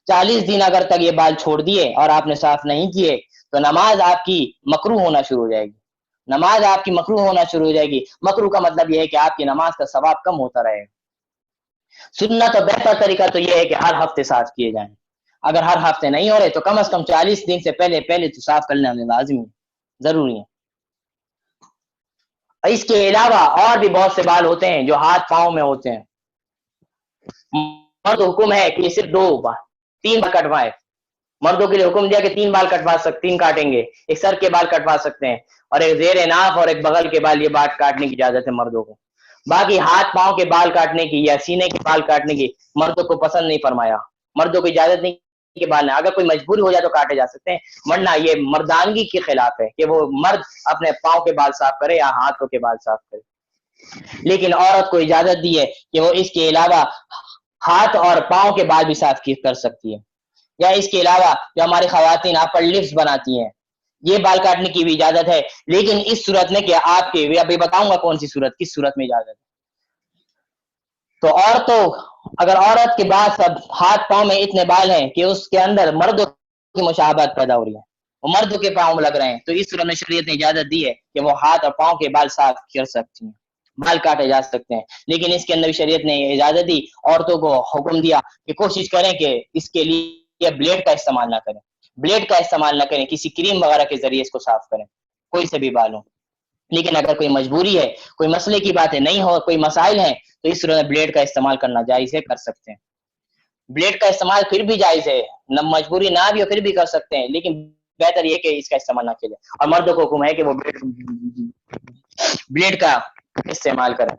Speaker 2: 40 دن اگر تک یہ بال چھوڑ دیے اور آپ نے صاف نہیں کیے تو نماز آپ کی مکروہ ہونا شروع ہو جائے گی. نماز آپ کی مکروہ ہونا شروع ہو جائے گی. مکروہ کا مطلب یہ ہے کہ آپ کی نماز کا ثواب کم ہوتا رہے گا. سنت اور بہتر طریقہ تو یہ ہے کہ ہر ہفتے صاف کیے جائیں. اگر ہر ہفتے نہیں ہو رہے تو کم از کم 40 دن سے پہلے تو صاف کرنا ہمیں لازمی ہے، ضروری ہے. اس کے علاوہ اور بھی بہت سے بال ہوتے ہیں جو ہاتھ پاؤں میں ہوتے ہیں. مرد حکم ہے کہ صرف 3 بال کٹوائے. مردوں کے لیے حکم دیا کہ 3 بال کٹوا سکتے، 3 کاٹیں گے. ایک سر کے بال کٹوا سکتے ہیں اور ایک زیر ناف اور ایک بغل کے بال، یہ بات کاٹنے کی اجازت ہے مردوں کو. باقی ہاتھ پاؤں کے بال کاٹنے کی یا سینے کے بال کاٹنے کی مردوں کو پسند نہیں فرمایا. مردوں کو اجازت نہیں کہ بال، اگر کوئی مجبوری ہو جائے تو کاٹے جا سکتے ہیں، ورنہ یہ مردانگی کے خلاف ہے کہ وہ مرد اپنے پاؤں کے بال صاف کرے یا ہاتھوں کے بال صاف کرے. لیکن عورت کو اجازت دی ہے کہ وہ اس کے علاوہ ہاتھ اور پاؤں کے بال بھی صاف کر سکتی ہے. یا اس کے علاوہ جو ہماری خواتین اپر لپس بناتی ہیں، یہ بال کاٹنے کی بھی اجازت ہے، لیکن اس صورت میں کہ آپ کے، ابھی بتاؤں گا کون سی صورت، کس صورت میں اجازت ہے. تو اگر عورت کے بعد سب ہاتھ پاؤں میں اتنے بال ہیں کہ اس کے اندر مردوں کی مشابہت پیدا ہو رہی ہے، وہ مردوں کے پاؤں لگ رہے ہیں، تو اس صورت میں شریعت نے اجازت دی ہے کہ وہ ہاتھ اور پاؤں کے بال صاف کر سکتی ہیں، بال کاٹے جا سکتے ہیں. لیکن اس کے اندر شریعت نے اجازت دی، عورتوں کو حکم دیا کہ کوشش کریں کہ اس کے لیے بلیڈ کا استعمال نہ کریں، بلیڈ کا استعمال نہ کریں، کسی کریم وغیرہ کے ذریعے اس کو صاف کریں، کوئی سے بھی بال ہوں. لیکن اگر کوئی مجبوری ہے، کوئی مسئلے کی باتیں نہیں ہو، کوئی مسائل ہیں، تو اس صورت میں بلیڈ کا استعمال کرنا جائز ہے، کر سکتے ہیں. بلیڈ کا استعمال پھر بھی جائز ہے، مجبوری نہ بھی ہو پھر بھی کر سکتے ہیں، لیکن بہتر یہ کہ اس کا استعمال نہ کیے. اور مردوں کو حکم ہے کہ وہ بلیڈ کا استعمال کریں،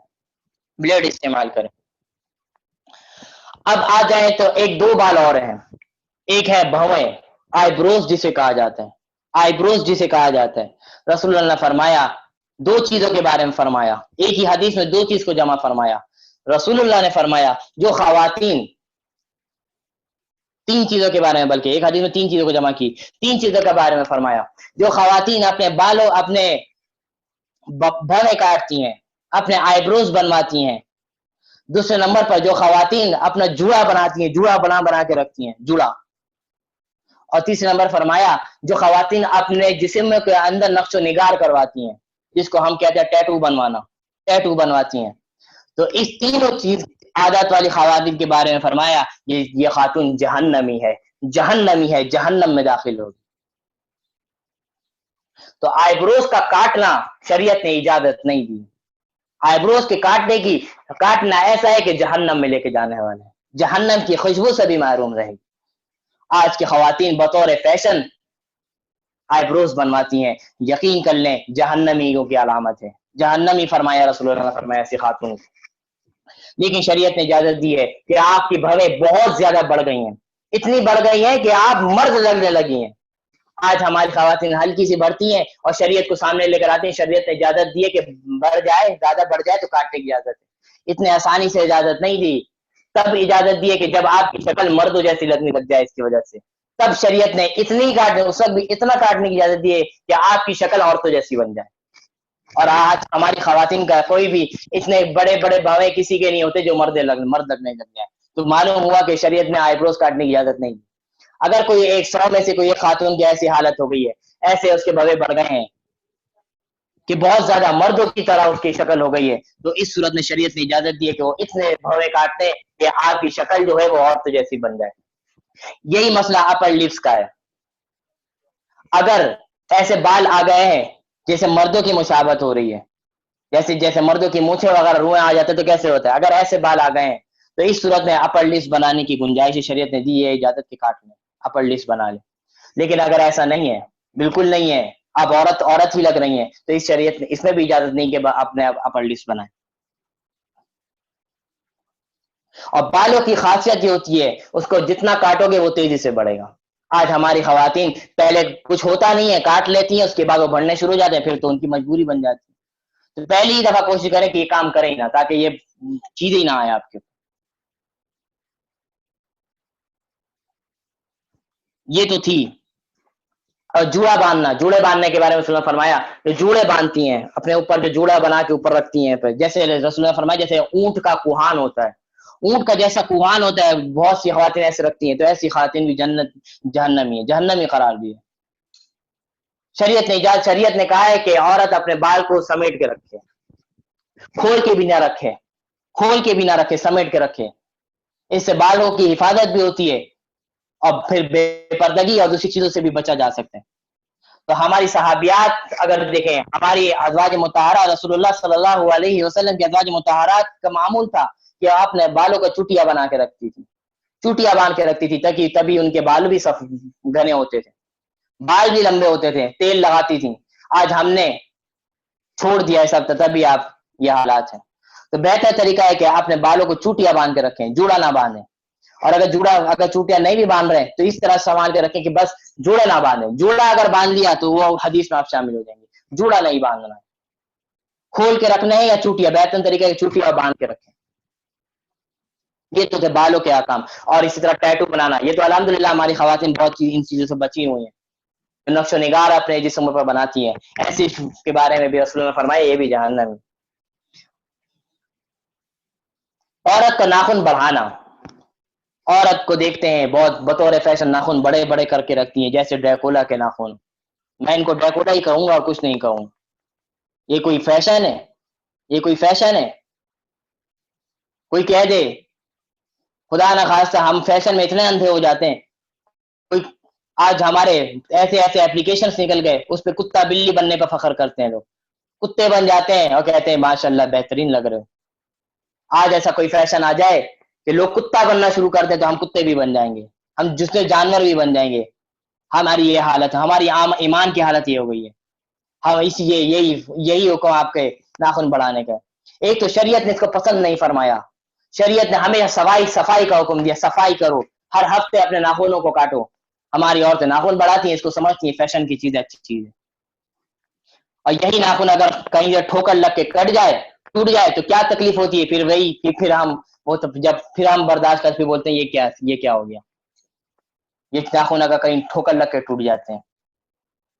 Speaker 2: بلیڈ استعمال کریں. اب آ جائیں تو ایک 2 بال اور ہیں. ایک ہے بھویں، آئی بروز جسے کہا جاتا ہے، آئی بروز جسے کہا جاتا ہے. رسول اللہ نے فرمایا 2 چیزوں کے بارے میں فرمایا، ایک ہی حدیث میں 2 چیز کو جمع فرمایا. رسول اللہ نے فرمایا جو خواتین 3 چیزوں کے بارے میں، بلکہ ایک حدیث میں 3 چیزوں کو جمع کی، 3 چیزوں کے بارے میں فرمایا. جو خواتین اپنے بالوں، اپنے بھویں کاٹتی ہیں، اپنے آئی بروز بنواتی ہیں. دوسرے نمبر پر جو خواتین اپنا جوڑا بناتی ہیں، جوڑا بنا کے رکھتی ہیں، جوڑا. اور تیسرے نمبر فرمایا جو خواتین اپنے جسم کے اندر نقش و نگار کرواتی ہیں، جس کو ہم کہتے ہیں ٹیٹو بنوانا، ٹیٹو بنواتی ہیں. تو اس تینوں چیز عادت والی خواتین کے بارے میں فرمایا یہ خاتون جہنمی ہے، جہنمی ہے، جہنم میں داخل ہوگی. تو آئی بروز کا کاٹنا شریعت نے اجازت نہیں دی. آئی بروز کے کاٹنے کی، کاٹنا ایسا ہے کہ جہنم میں لے کے جانے والے ہیں، جہنم کی خوشبو سے بھی محروم رہے گی. آج کی خواتین بطور فیشن آئی بروز بنواتی ہیں، یقین کر لیں جہنمیوں کی علامت ہے، جہنمی فرمایا رسول اللہ نے فرمایا ایسی خاتون. لیکن شریعت نے اجازت دی ہے کہ آپ کی بھویں بہت زیادہ بڑھ گئی ہیں، اتنی بڑھ گئی ہیں کہ آپ مرد لگنے لگی ہیں. آج ہماری خواتین ہلکی سی بڑھتی ہیں اور شریعت کو سامنے لے کر آتی ہیں، شریعت نے اجازت دی ہے کہ بڑھ جائے، زیادہ بڑھ جائے تو کاٹنے کی اجازت ہے. اتنے آسانی سے اجازت نہیں دی، تب اجازت دی ہے کہ جب آپ کی شکل مردوں جیسی لگنے لگ جائے. اس کی وجہ سے تب شریعت نے اتنی کاٹنے، اس وقت بھی اتنا کاٹنے کی اجازت دی ہے کہ آپ کی شکل عورتوں جیسی بن جائے. اور آج ہماری خواتین کا کوئی بھی اتنے بڑے بڑے بھویں کسی کے نہیں ہوتے جو مرد لگنے لگ جائے. تو معلوم ہوا کہ شریعت نے آئی بروز کاٹنے کی اجازت نہیں دی. اگر کوئی 100 میں سے کوئی ایک خاتون کی ایسی حالت ہو گئی ہے، ایسے اس کے بھویں بڑھ گئے ہیں کہ بہت زیادہ مردوں کی طرح اس کی شکل ہو گئی ہے، تو اس صورت میں شریعت نے اجازت دی ہے کہ وہ اتنے بھویں کاٹتے کہ آپ کی شکل جو ہے وہ عورت جیسی بن جائے. یہی مسئلہ اپر لپس کا ہے. اگر ایسے بال آ گئے ہیں جیسے مردوں کی مشابہت ہو رہی ہے، جیسے مردوں کی مونچھیں وغیرہ روئیں آ جاتے تو کیسے ہوتا ہے، اگر ایسے بال آ گئے ہیں تو اس صورت میں اپر لپس بنانے کی گنجائش شریعت نے دی ہے، اجازت کے کاٹنے اپر لپس بنا لیں. لیکن اگر ایسا نہیں ہے، بالکل نہیں ہے، آپ عورت ہی لگ رہی ہیں، تو اس شریعت نے اس میں بھی اجازت نہیں کہ اپنے اپر لپس بنائیں. اور بالوں کی خاصیت یہ ہوتی ہے اس کو جتنا کاٹو گے وہ تیزی سے بڑھے گا. آج ہماری خواتین پہلے کچھ ہوتا نہیں ہے، کاٹ لیتی ہیں، اس کے بعد وہ بڑھنے شروع ہو جاتے ہیں، پھر تو ان کی مجبوری بن جاتی ہے. تو پہلی ہی دفعہ کوشش کریں کہ یہ کام کریں ہی نہ، تاکہ یہ چیزیں ہی نہ آئے آپ کے. یہ تو تھی. اور جوڑا باندھنا، جوڑے باندھنے کے بارے میں رسول اللہ نے فرمایا جو جوڑے باندھتی ہیں اپنے اوپر، جو جوڑا بنا کے اوپر رکھتی ہیں، جیسے رسول اللہ نے فرمایا جیسے اونٹ کا کوہان ہوتا ہے، اونٹ کا جیسا کوہان ہوتا ہے، بہت سی خواتین ایسے رکھتی ہیں، تو ایسی خواتین بھی جہنمی ہے، جہنمی قرار دی ہے. شریعت نے کہا ہے کہ عورت اپنے بال کو سمیٹ کے رکھے، کھول کے بھی نہ رکھے، کھول کے بھی نہ رکھے، سمیٹ کے رکھے. اس سے بالوں کی حفاظت بھی ہوتی ہے اور پھر بے پردگی اور دوسری چیزوں سے بھی بچا جا سکتا ہے. تو ہماری صحابیات اگر دیکھیں، ہماری ازواج مطہرہ رسول اللہ صلی اللہ علیہ وسلم کی ازواج مطہرات کا معمول تھا کہ آپ نے بالوں کو چوٹیاں بنا کے رکھتی تھی، چوٹیاں باندھ کے رکھتی تھی تاکہ تبھی ان کے بال بھی گھنے ہوتے تھے، بال بھی لمبے ہوتے تھے، تیل لگاتی تھیں. آج ہم نے چھوڑ دیا ہے سب، تبھی آپ یہ حالات ہیں. تو بہتر طریقہ ہے کہ اپنے بالوں کو چوٹیاں باندھ کے رکھیں، جوڑا نہ باندھیں. اور اگر چوٹیاں نہیں بھی باندھ رہے تو اس طرح سنبھال کے رکھیں کہ بس جوڑا نہ باندھیں. جوڑا اگر باندھ لیا تو وہ حدیث میں آپ شامل ہو جائیں گے. جوڑا نہیں باندھنا ہے، کھول کے رکھنا ہے یا چوٹیاں، بہترین طریقہ ہے چوٹیاں باندھ کے رکھیں. یہ تو تھے بالوں کے احکام. اور اسی طرح ٹیٹو بنانا، یہ تو الحمدللہ ہماری خواتین بہت ان چیزوں سے بچی ہوئی ہیں، نقش و نگار اپنے جسم پر بناتی ہیں. ایسے کے بارے میں بھی رسول اللہ نے فرمایا یہ بھی جہنم ہے. عورت کا ناخن بڑھانا، عورت کو دیکھتے ہیں بہت بطور فیشن ناخن بڑے بڑے کر کے رکھتی ہیں، جیسے ڈریکولا کے ناخن. میں ان کو ڈریکولا ہی کہوں گا اور کچھ نہیں کہوں. یہ کوئی فیشن ہے؟ یہ کوئی فیشن ہے؟ کوئی کہہ دے خدا نہ خواستہ ہم فیشن میں اتنے اندھے ہو جاتے ہیں. کوئی آج ہمارے ایسے ایسے اپلیکیشنز نکل گئے، اس پہ کتا بلی بننے پہ فخر کرتے ہیں. لوگ کتے بن جاتے ہیں اور کہتے ہیں ماشاءاللہ بہترین لگ رہے ہو. آج ایسا کوئی فیشن آ جائے کہ لوگ کتا بننا شروع کر دیں تو ہم کتے بھی بن جائیں گے، ہم دوسرے جانور بھی بن جائیں گے. ہماری یہ حالت ہے، ہماری عام ایمان کی حالت یہ ہو گئی ہے. ہم اس یہی حکم آپ کے ناخن بڑھانے کا. ایک تو شریعت نے اس کو پسند نہیں فرمایا. شریعت نے ہمیں صفائی کا حکم دیا، صفائی کرو، ہر ہفتے اپنے ناخنوں کو کاٹو. ہماری عورتیں ناخن بڑھاتی ہیں، اس کو سمجھتی ہیں فیشن کی چیز ہے، اچھی چیز ہے. اور یہی ناخن اگر کہیں سے ٹھوکر لگ کے کٹ جائے، ٹوٹ جائے تو کیا تکلیف ہوتی ہے. پھر ہم وہ جب پھر ہم برداشت کرتے بولتے ہیں یہ کیا ہو گیا. یہ ناخن اگر کہیں ٹھوکر لگ کے ٹوٹ جاتے ہیں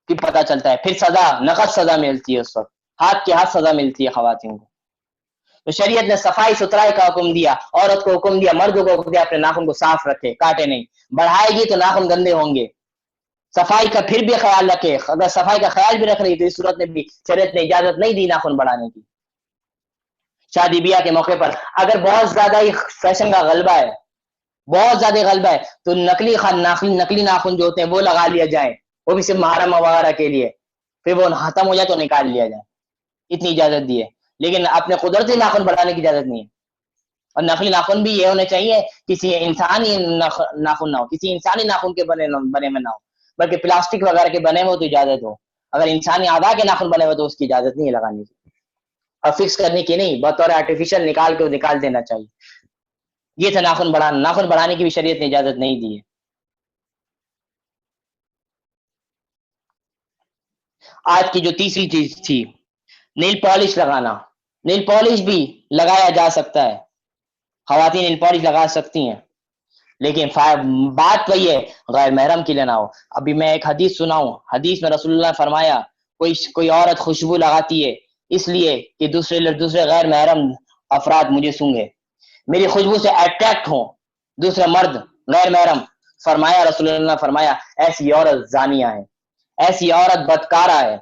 Speaker 2: پھر پتہ چلتا ہے، پھر سزا نقد سزا ملتی ہے. اس وقت ہاتھ کے ہاتھ سزا ملتی ہے خواتین کو. تو شریعت نے صفائی ستھرائی کا حکم دیا، عورت کو حکم دیا، مرد کو حکم دیا اپنے ناخن کو صاف رکھے، کاٹے نہیں. بڑھائے گی تو ناخن گندے ہوں گے. صفائی کا پھر بھی خیال رکھے. اگر صفائی کا خیال بھی رکھ رہی تو اس صورت میں بھی شریعت نے اجازت نہیں دی ناخن بڑھانے کی. شادی بیاہ کے موقع پر اگر بہت زیادہ ہی فیشن کا غلبہ ہے، بہت زیادہ غلبہ ہے، تو نقلی ناخن جو ہوتے ہیں وہ لگا لیا جائے، وہ بھی صرف محرم وغیرہ کے لیے. پھر وہ ختم ہو جائے تو نکال لیا جائے. اتنی اجازت دی ہے، لیکن اپنے قدرتی ناخن بڑھانے کی اجازت نہیں ہے. اور نقلی ناخن بھی یہ ہونے چاہیے کسی انسانی ناخن نہ ہو، کسی انسانی ناخن کے بنے میں نہ ہو، بلکہ پلاسٹک وغیرہ کے بنے ہوئے تو اجازت ہو. اگر انسانی اعضاء کے ناخن بنے ہوئے تو اس کی اجازت نہیں ہے لگانے کی، اور فکس کرنے کی نہیں، بطور آرٹیفیشل نکال دینا چاہیے. یہ تھا ناخن بڑھانا. ناخن بڑھانے کی بھی شریعت نے اجازت نہیں دی ہے. آج کی جو تیسری چیز تھی نیل پالش لگانا. نیل پالش بھی لگایا جا سکتا ہے، خواتین نیل پالش لگا سکتی ہیں، لیکن بات وہی ہے غیر محرم کے لیے نہ ہو. ابھی میں ایک حدیث سناؤں. حدیث میں رسول اللہ نے فرمایا کوئی عورت خوشبو لگاتی ہے اس لیے کہ دوسرے غیر محرم افراد مجھے سونگے، میری خوشبو سے اٹریکٹ ہوں دوسرے مرد غیر محرم. فرمایا رسول اللہ نے فرمایا ایسی عورت زانیہ ہے، ایسی عورت بدکارہ ہے.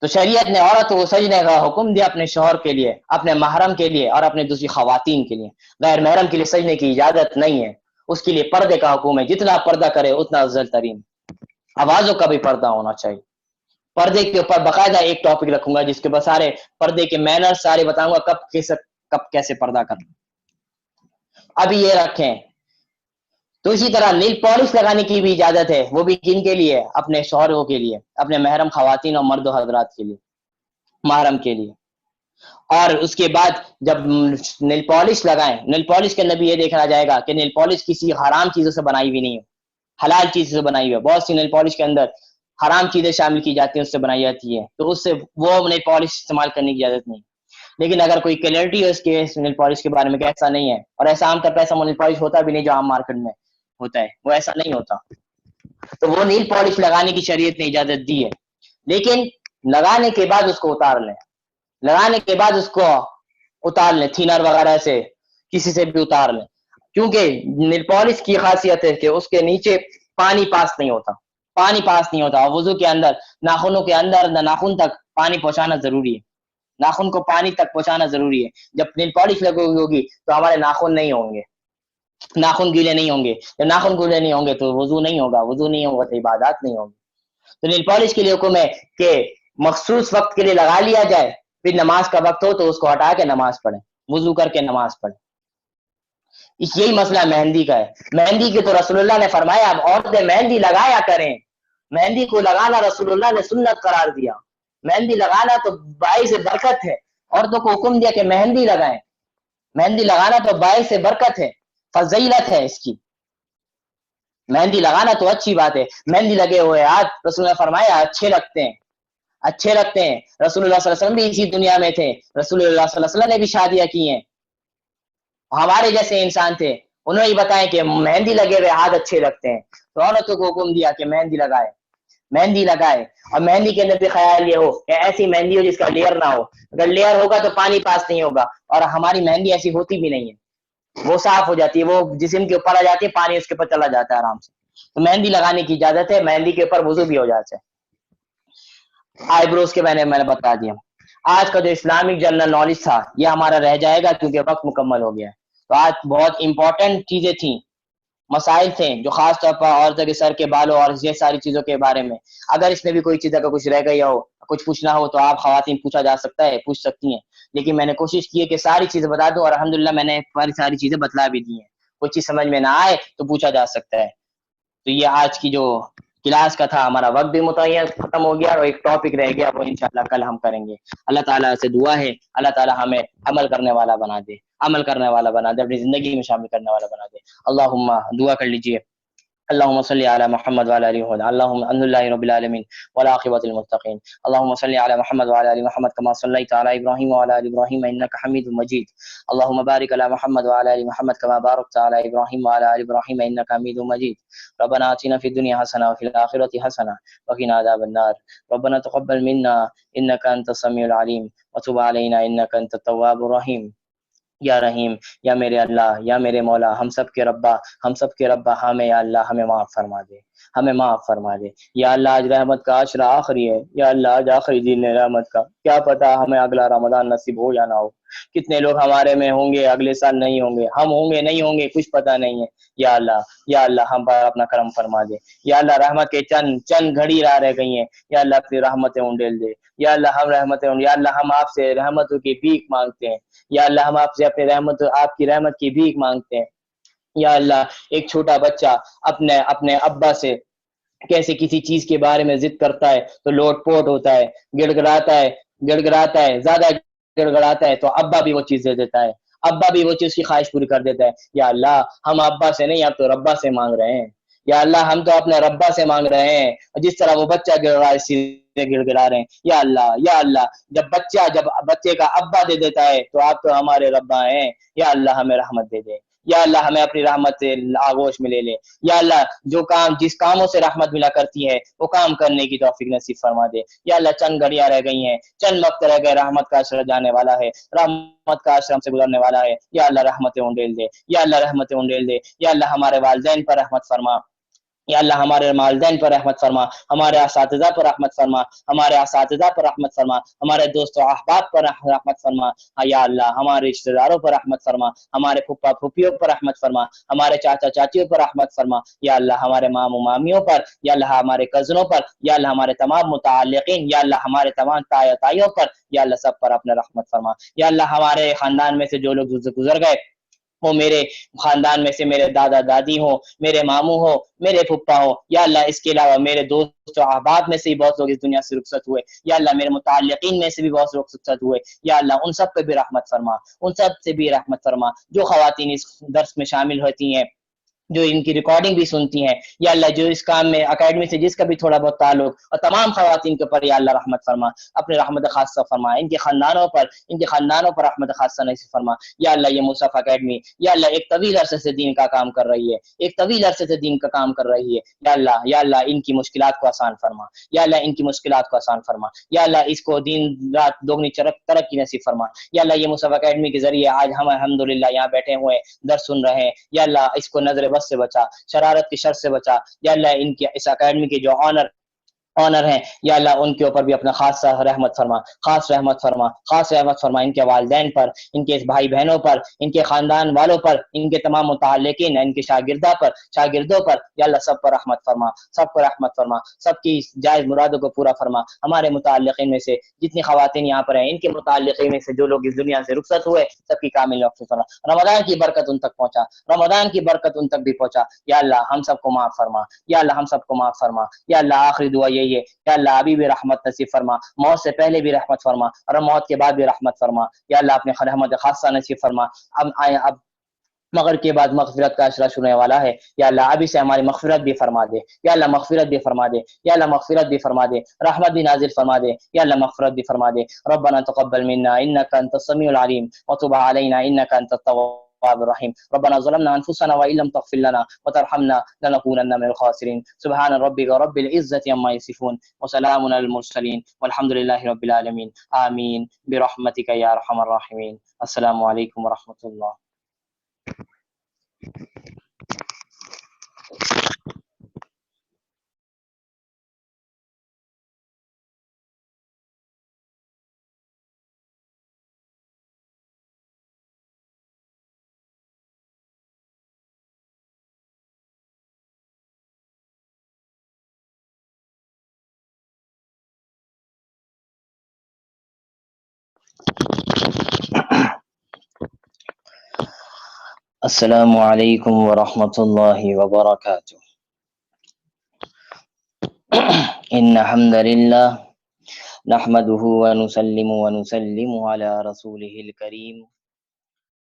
Speaker 2: تو شریعت نے عورت کو سجنے کا حکم دیا اپنے شوہر کے لیے، اپنے محرم کے لیے اور اپنے دوسری خواتین کے لیے. غیر محرم کے لیے سجنے کی اجازت نہیں ہے. اس کے لیے پردے کا حکم ہے. جتنا پردہ کرے اتنا افضل ترین. آوازوں کا بھی پردہ ہونا چاہیے. پردے کے اوپر باقاعدہ ایک ٹاپک رکھوں گا جس کے بعد سارے پردے کے مینر سارے بتاؤں گا، کب کیسے پردہ کرنا. ابھی یہ رکھیں. تو اسی طرح نیل پالش لگانے کی بھی اجازت ہے، وہ بھی کن کے لیے؟ اپنے شوہروں کے لیے، اپنے محرم خواتین اور مرد و حضرات کے لیے، محرم کے لیے. اور اس کے بعد جب نیل پالش لگائیں، نیل پالش کے اندر بھی یہ دیکھا جائے گا کہ نیل پالش کسی حرام چیزوں سے بنائی ہوئی نہیں ہے، حلال چیزوں سے بنائی ہوئی ہے. بہت سی نیل پالش کے اندر حرام چیزیں شامل کی جاتی ہیں، اس سے بنائی جاتی ہے، تو اس سے وہ نیل پالش استعمال کرنے کی اجازت نہیں. لیکن اگر کوئی کلیئرٹی ہے اس کے نیل پالش کے بارے میں کہ ایسا نہیں ہے، اور ایسا عام طور پہ ایسا نیل پالش ہوتا بھی نہیں جو عام مارکیٹ میں ہوتا ہے، وہ ایسا نہیں ہوتا، تو وہ نیل پالش لگانے کی شریعت نے اجازت دی ہے. لیکن لگانے کے بعد اس کو اتار لیں، لگانے کے بعد اس کو اتار لیں، تھینر وغیرہ سے کسی سے بھی اتار لیں. کیونکہ نیل پالش کی خاصیت ہے کہ اس کے نیچے پانی پاس نہیں ہوتا، پانی پاس نہیں ہوتا. اور وضو کے اندر ناخنوں کے اندر ناخن تک پانی پہنچانا ضروری ہے. ناخن کو پانی تک پہنچانا ضروری ہے. جب نیل پالش لگی ہوگی تو ہمارے ناخن نہیں ہوں گے, ناخن گیلے نہیں ہوں گے. جب ناخن گیلے نہیں ہوں گے تو وضو نہیں ہوگا, وضو نہیں ہوگا تو عبادات نہیں ہوگی. تو نیل پالش کے لیے حکم ہے کہ مخصوص وقت کے لیے لگا لیا جائے, پھر نماز کا وقت ہو تو اس کو ہٹا کے نماز پڑھیں, وضو کر کے نماز پڑھیں. یہی مسئلہ مہندی کا ہے. مہندی کی تو رسول اللہ نے فرمایا اب عورتیں مہندی لگایا کریں. مہندی کو لگانا رسول اللہ نے سنت قرار دیا. مہندی لگانا تو باعث برکت ہے. عورتوں کو حکم دیا کہ مہندی لگائیں. مہندی لگانا تو باعث برکت ہے, فضیلت ہے اس کی. مہندی لگانا تو اچھی بات ہے. مہندی لگے ہوئے ہاتھ رسول نے فرمایا اچھے لگتے ہیں, اچھے لگتے ہیں. رسول اللہ صلی اللہ علیہ وسلم بھی اسی دنیا میں تھے. رسول اللہ صلی اللہ علیہ وسلم نے بھی شادیاں کی ہیں, ہمارے جیسے انسان تھے, انہوں نے بتایا کہ مہندی لگے ہوئے ہاتھ اچھے لگتے ہیں. تو عورتوں کو حکم دیا کہ مہندی لگائے, مہندی لگائے. اور مہندی کے اندر بھی خیال یہ ہو کہ ایسی مہندی ہو جس کا لیئر نہ ہو. اگر لیئر ہوگا تو پانی پاس نہیں ہوگا, اور ہماری مہندی ایسی ہوتی بھی نہیں ہے, وہ صاف ہو جاتی ہے, وہ جسم کے اوپر آ جاتی ہے, پانی اس کے اوپر چلا جاتا ہے آرام سے. تو مہندی لگانے کی اجازت ہے. مہندی کے اوپر وضو بھی ہو جاتا ہے. آئی بروز کے میں نے بتا دیا. آج کا جو اسلامک جنرل نالج تھا یہ ہمارا رہ جائے گا کیونکہ وقت مکمل ہو گیا ہے. تو آج بہت امپورٹنٹ چیزیں تھیں, مسائل تھے جو خاص طور پر عورتوں کے سر کے بالوں اور یہ ساری چیزوں کے بارے میں. اگر اس میں بھی کوئی چیز اگر کچھ رہ گئی ہو, کچھ پوچھنا ہو تو آپ خواتین پوچھا جا سکتا ہے, پوچھ سکتی ہیں. لیکن میں نے کوشش کی ہے کہ ساری چیزیں بتا دوں, اور الحمدللہ میں نے ساری چیزیں بتلا بھی دی ہیں. کوئی چیز سمجھ میں نہ آئے تو پوچھا جا سکتا ہے. تو یہ آج کی جو کلاس کا تھا, ہمارا وقت بھی متعین ختم ہو گیا, اور ایک ٹاپک رہ گیا, وہ انشاءاللہ کل ہم کریں گے. اللہ تعالیٰ سے دعا ہے اللہ تعالیٰ ہمیں عمل کرنے والا بنا دے, عمل کرنے والا بنا دے, اپنی زندگی میں شامل کرنے والا بنا دے. اللہم دعا کر لیجئے. اللهم صل على محمد وعلى ال محمد. اللهم الحمد لله رب العالمين والعاقبة للمتقين. اللهم صل على محمد وعلى ال محمد كما صليت على ابراهيم وعلى ال ابراهيم انك حميد مجيد. اللهم بارك على محمد وعلى ال محمد كما باركت على ابراهيم وعلى ال ابراهيم انك حميد مجيد. ربنا آتنا في الدنيا حسنة وفي الآخرة حسنة وقنا عذاب النار. ربنا تقبل منا انك انت السميع العليم وتب علينا انك انت التواب الرحيم. یا رحیم, یا میرے اللہ, یا میرے مولا, ہم سب کے ربا, ہم سب کے ربا, ہمیں یا اللہ ہمیں معاف فرما دے, ہمیں معاف فرما دے. یا اللہ آج رحمت کا عشرہ آخری ہے, یا اللہ آج آخری دن ہے رحمت کا, کیا پتا ہمیں اگلا رمضان نصیب ہو یا نہ ہو. کتنے لوگ ہمارے میں ہوں گے اگلے سال نہیں ہوں گے, ہم ہوں گے نہیں ہوں گے کچھ پتہ نہیں ہے. یا اللہ ہم پر اپنا کرم فرما دے. یا اللہ رحمت کے چند گھڑی راہ رہ گئی ہیں, یا اللہ اپنی رحمتیں انڈیل دے. یا اللہ ہم رحمتیں, یا اللہ ہم آپ سے رحمتوں کی بھیک مانگتے ہیں. یا اللہ ہم آپ سے اپنے رحمت, آپ کی رحمت کی بھیک مانگتے ہیں. یا اللہ ایک چھوٹا بچہ اپنے ابا سے کیسے کسی چیز کے بارے میں ضد کرتا ہے تو لوٹ پوٹ ہوتا ہے, گڑگڑاتا ہے, زیادہ گڑگڑاتا ہے تو ابا بھی وہ چیز دے دیتا ہے, ابا بھی وہ چیز کی خواہش پوری کر دیتا ہے. یا اللہ ہم ابا سے نہیں, اب تو ربا سے مانگ رہے ہیں. یا اللہ ہم تو اپنے ربا سے مانگ رہے ہیں, جس طرح وہ بچہ گر رہا ہے اسی گڑ گڑا رہے ہیں. یا اللہ جب بچے کا ابا دے دیتا ہے تو آپ تو ہمارے ربا ہیں. یا اللہ ہمیں رحمت دے دے. یا اللہ ہمیں اپنی رحمت سے آغوش میں لے لے. یا اللہ جس کاموں سے رحمت ملا کرتی ہے وہ کام کرنے کی توفیق نصیب فرما دے. یا اللہ چند گھڑیاں رہ گئی ہیں, چند وقت رہ گئے, رحمت کا عشرہ جانے والا ہے, رحمت کا عشرہ ہم سے گزرنے والا ہے. یا اللہ رحمتیں انڈیل دے. یا اللہ رحمتیں انڈیل دے. یا اللہ ہمارے والدین پر رحمت فرما. یا اللہ ہمارے والدین پر رحمت فرما, ہمارے اساتذہ پر رحمت فرما, ہمارے اساتذہ پر رحمت فرما, ہمارے دوست و احباب پر رحمت فرما. یا اللہ ہمارے رشتہ داروں پر رحمت فرما, ہمارے پھپھا پھوپھیوں پر رحمت فرما, ہمارے چاچا چاچیوں پر رحمت فرما. یا اللہ ہمارے ماموں مامیوں پر, یا اللہ ہمارے کزنوں پر, یا اللہ ہمارے تمام متعلقین, یا اللہ ہمارے تمام تائیوں پر, یا اللہ سب پر اپنے رحمت فرما. یا اللہ ہمارے خاندان میں سے جو لوگ گزر گئے وہ میرے خاندان میں سے میرے دادا دادی ہوں, میرے ماموں ہوں, میرے پھپھا ہوں. یا اللہ اس کے علاوہ میرے دوست و احباب میں سے بھی بہت لوگ اس دنیا سے رخصت ہوئے. یا اللہ میرے متعلقین میں سے بھی بہت لوگ رخصت ہوئے. یا اللہ ان سب پہ بھی رحمت فرما, ان سب سے بھی رحمت فرما. جو خواتین اس درس میں شامل ہوتی ہیں, جو ان کی ریکارڈنگ بھی سنتی ہیں, یا اللہ جو اس کام میں اکیڈمی سے جس کا بھی تھوڑا بہت تعلق, اور تمام خواتین کے اوپر یا اللہ رحمت فرما, اپنے رحمت خاصہ فرما. ان کے خاندانوں پر رحمت خاصہ نصیب فرما. یا اللہ یہ مصحف اکیڈمی یا اللہ ایک طویل عرصے سے دین کا کام کر رہی ہے, یا اللہ ان کی مشکلات کو آسان فرما. یا اللہ ان کی مشکلات کو آسان فرما. یا اللہ اس کو دین رات دوگنی ترقی نصیب فرما. یا اللہ یہ مصحف اکیڈمی کے ذریعے آج ہم الحمدللہ یہاں بیٹھے ہوئے درس سن رہے ہیں. یا اللہ اس کو نظر بد سے بچا, شرارت کی شر سے بچا. یا اللہ ان کی اس اکیڈمی کے جو آنر آنر ہیں یا اللہ ان کے اوپر بھی اپنا خاص رحمت فرما، خاص رحمت فرما، خاص رحمت فرما، ان کے والدین پر، ان کے بھائی بہنوں پر، ان کے خاندان والوں پر، ان کے تمام متعلقین، ان کے شاگردوں پر یا اللہ سب پر رحمت فرما، سب پر رحمت فرما، سب کی جائز مرادوں کو پورا فرما۔ ہمارے متعلقین میں سے جتنی خواتین یہاں پر ہیں، ان کے متعلقین میں سے جو لوگ اس دنیا سے رخصت ہوئے، سب کی کامل مغفرت فرما، رمضان کی برکت ان تک پہنچا، رمضان کی برکت ان تک بھی پہنچا یا اللہ، ہم سب کو معاف فرما یا اللہ، ہم سب کو معاف فرما یا اللہ۔ آخری دعا یہی ہے یا اللہ، ابھی بھی رحمت نصیب فرما، موت سے پہلے بھی رحمت فرما اور موت کے بعد بھی رحمت فرما یا اللہ، اپنے رحمت خاصہ نصیب فرما۔ اب مغرب کے بعد مغفرت کا اشرا شروع ہونے والا ہے یا اللہ، ابھی سے ہماری مغفرت بھی فرما دے یا اللہ، مغفرت بھی فرما دے یا اللہ، مغفرت بھی فرما دے، رحمت بھی نازل فرما دے یا اللہ، مغفرت بھی فرما دے۔ ربنا تقبل منا انك انت السميع العليم وتب علينا انك انت التواب الرحيم۔ ربنا ظلمنا انفسنا وان لم تغفر لنا وترحمنا لنكونن من الخاسرين۔ سبحان ربك رب العزة عما يصفون وسلام على المرسلين والحمد لله رب العالمين، آمين برحمتك يا ارحم الراحمين۔ السلام علیکم ورحمۃ اللہ۔ السلام علیکم ورحمۃ اللہ وبرکاتہ۔ ان الحمد للہ نحمده ونسلم علی رسوله الکریم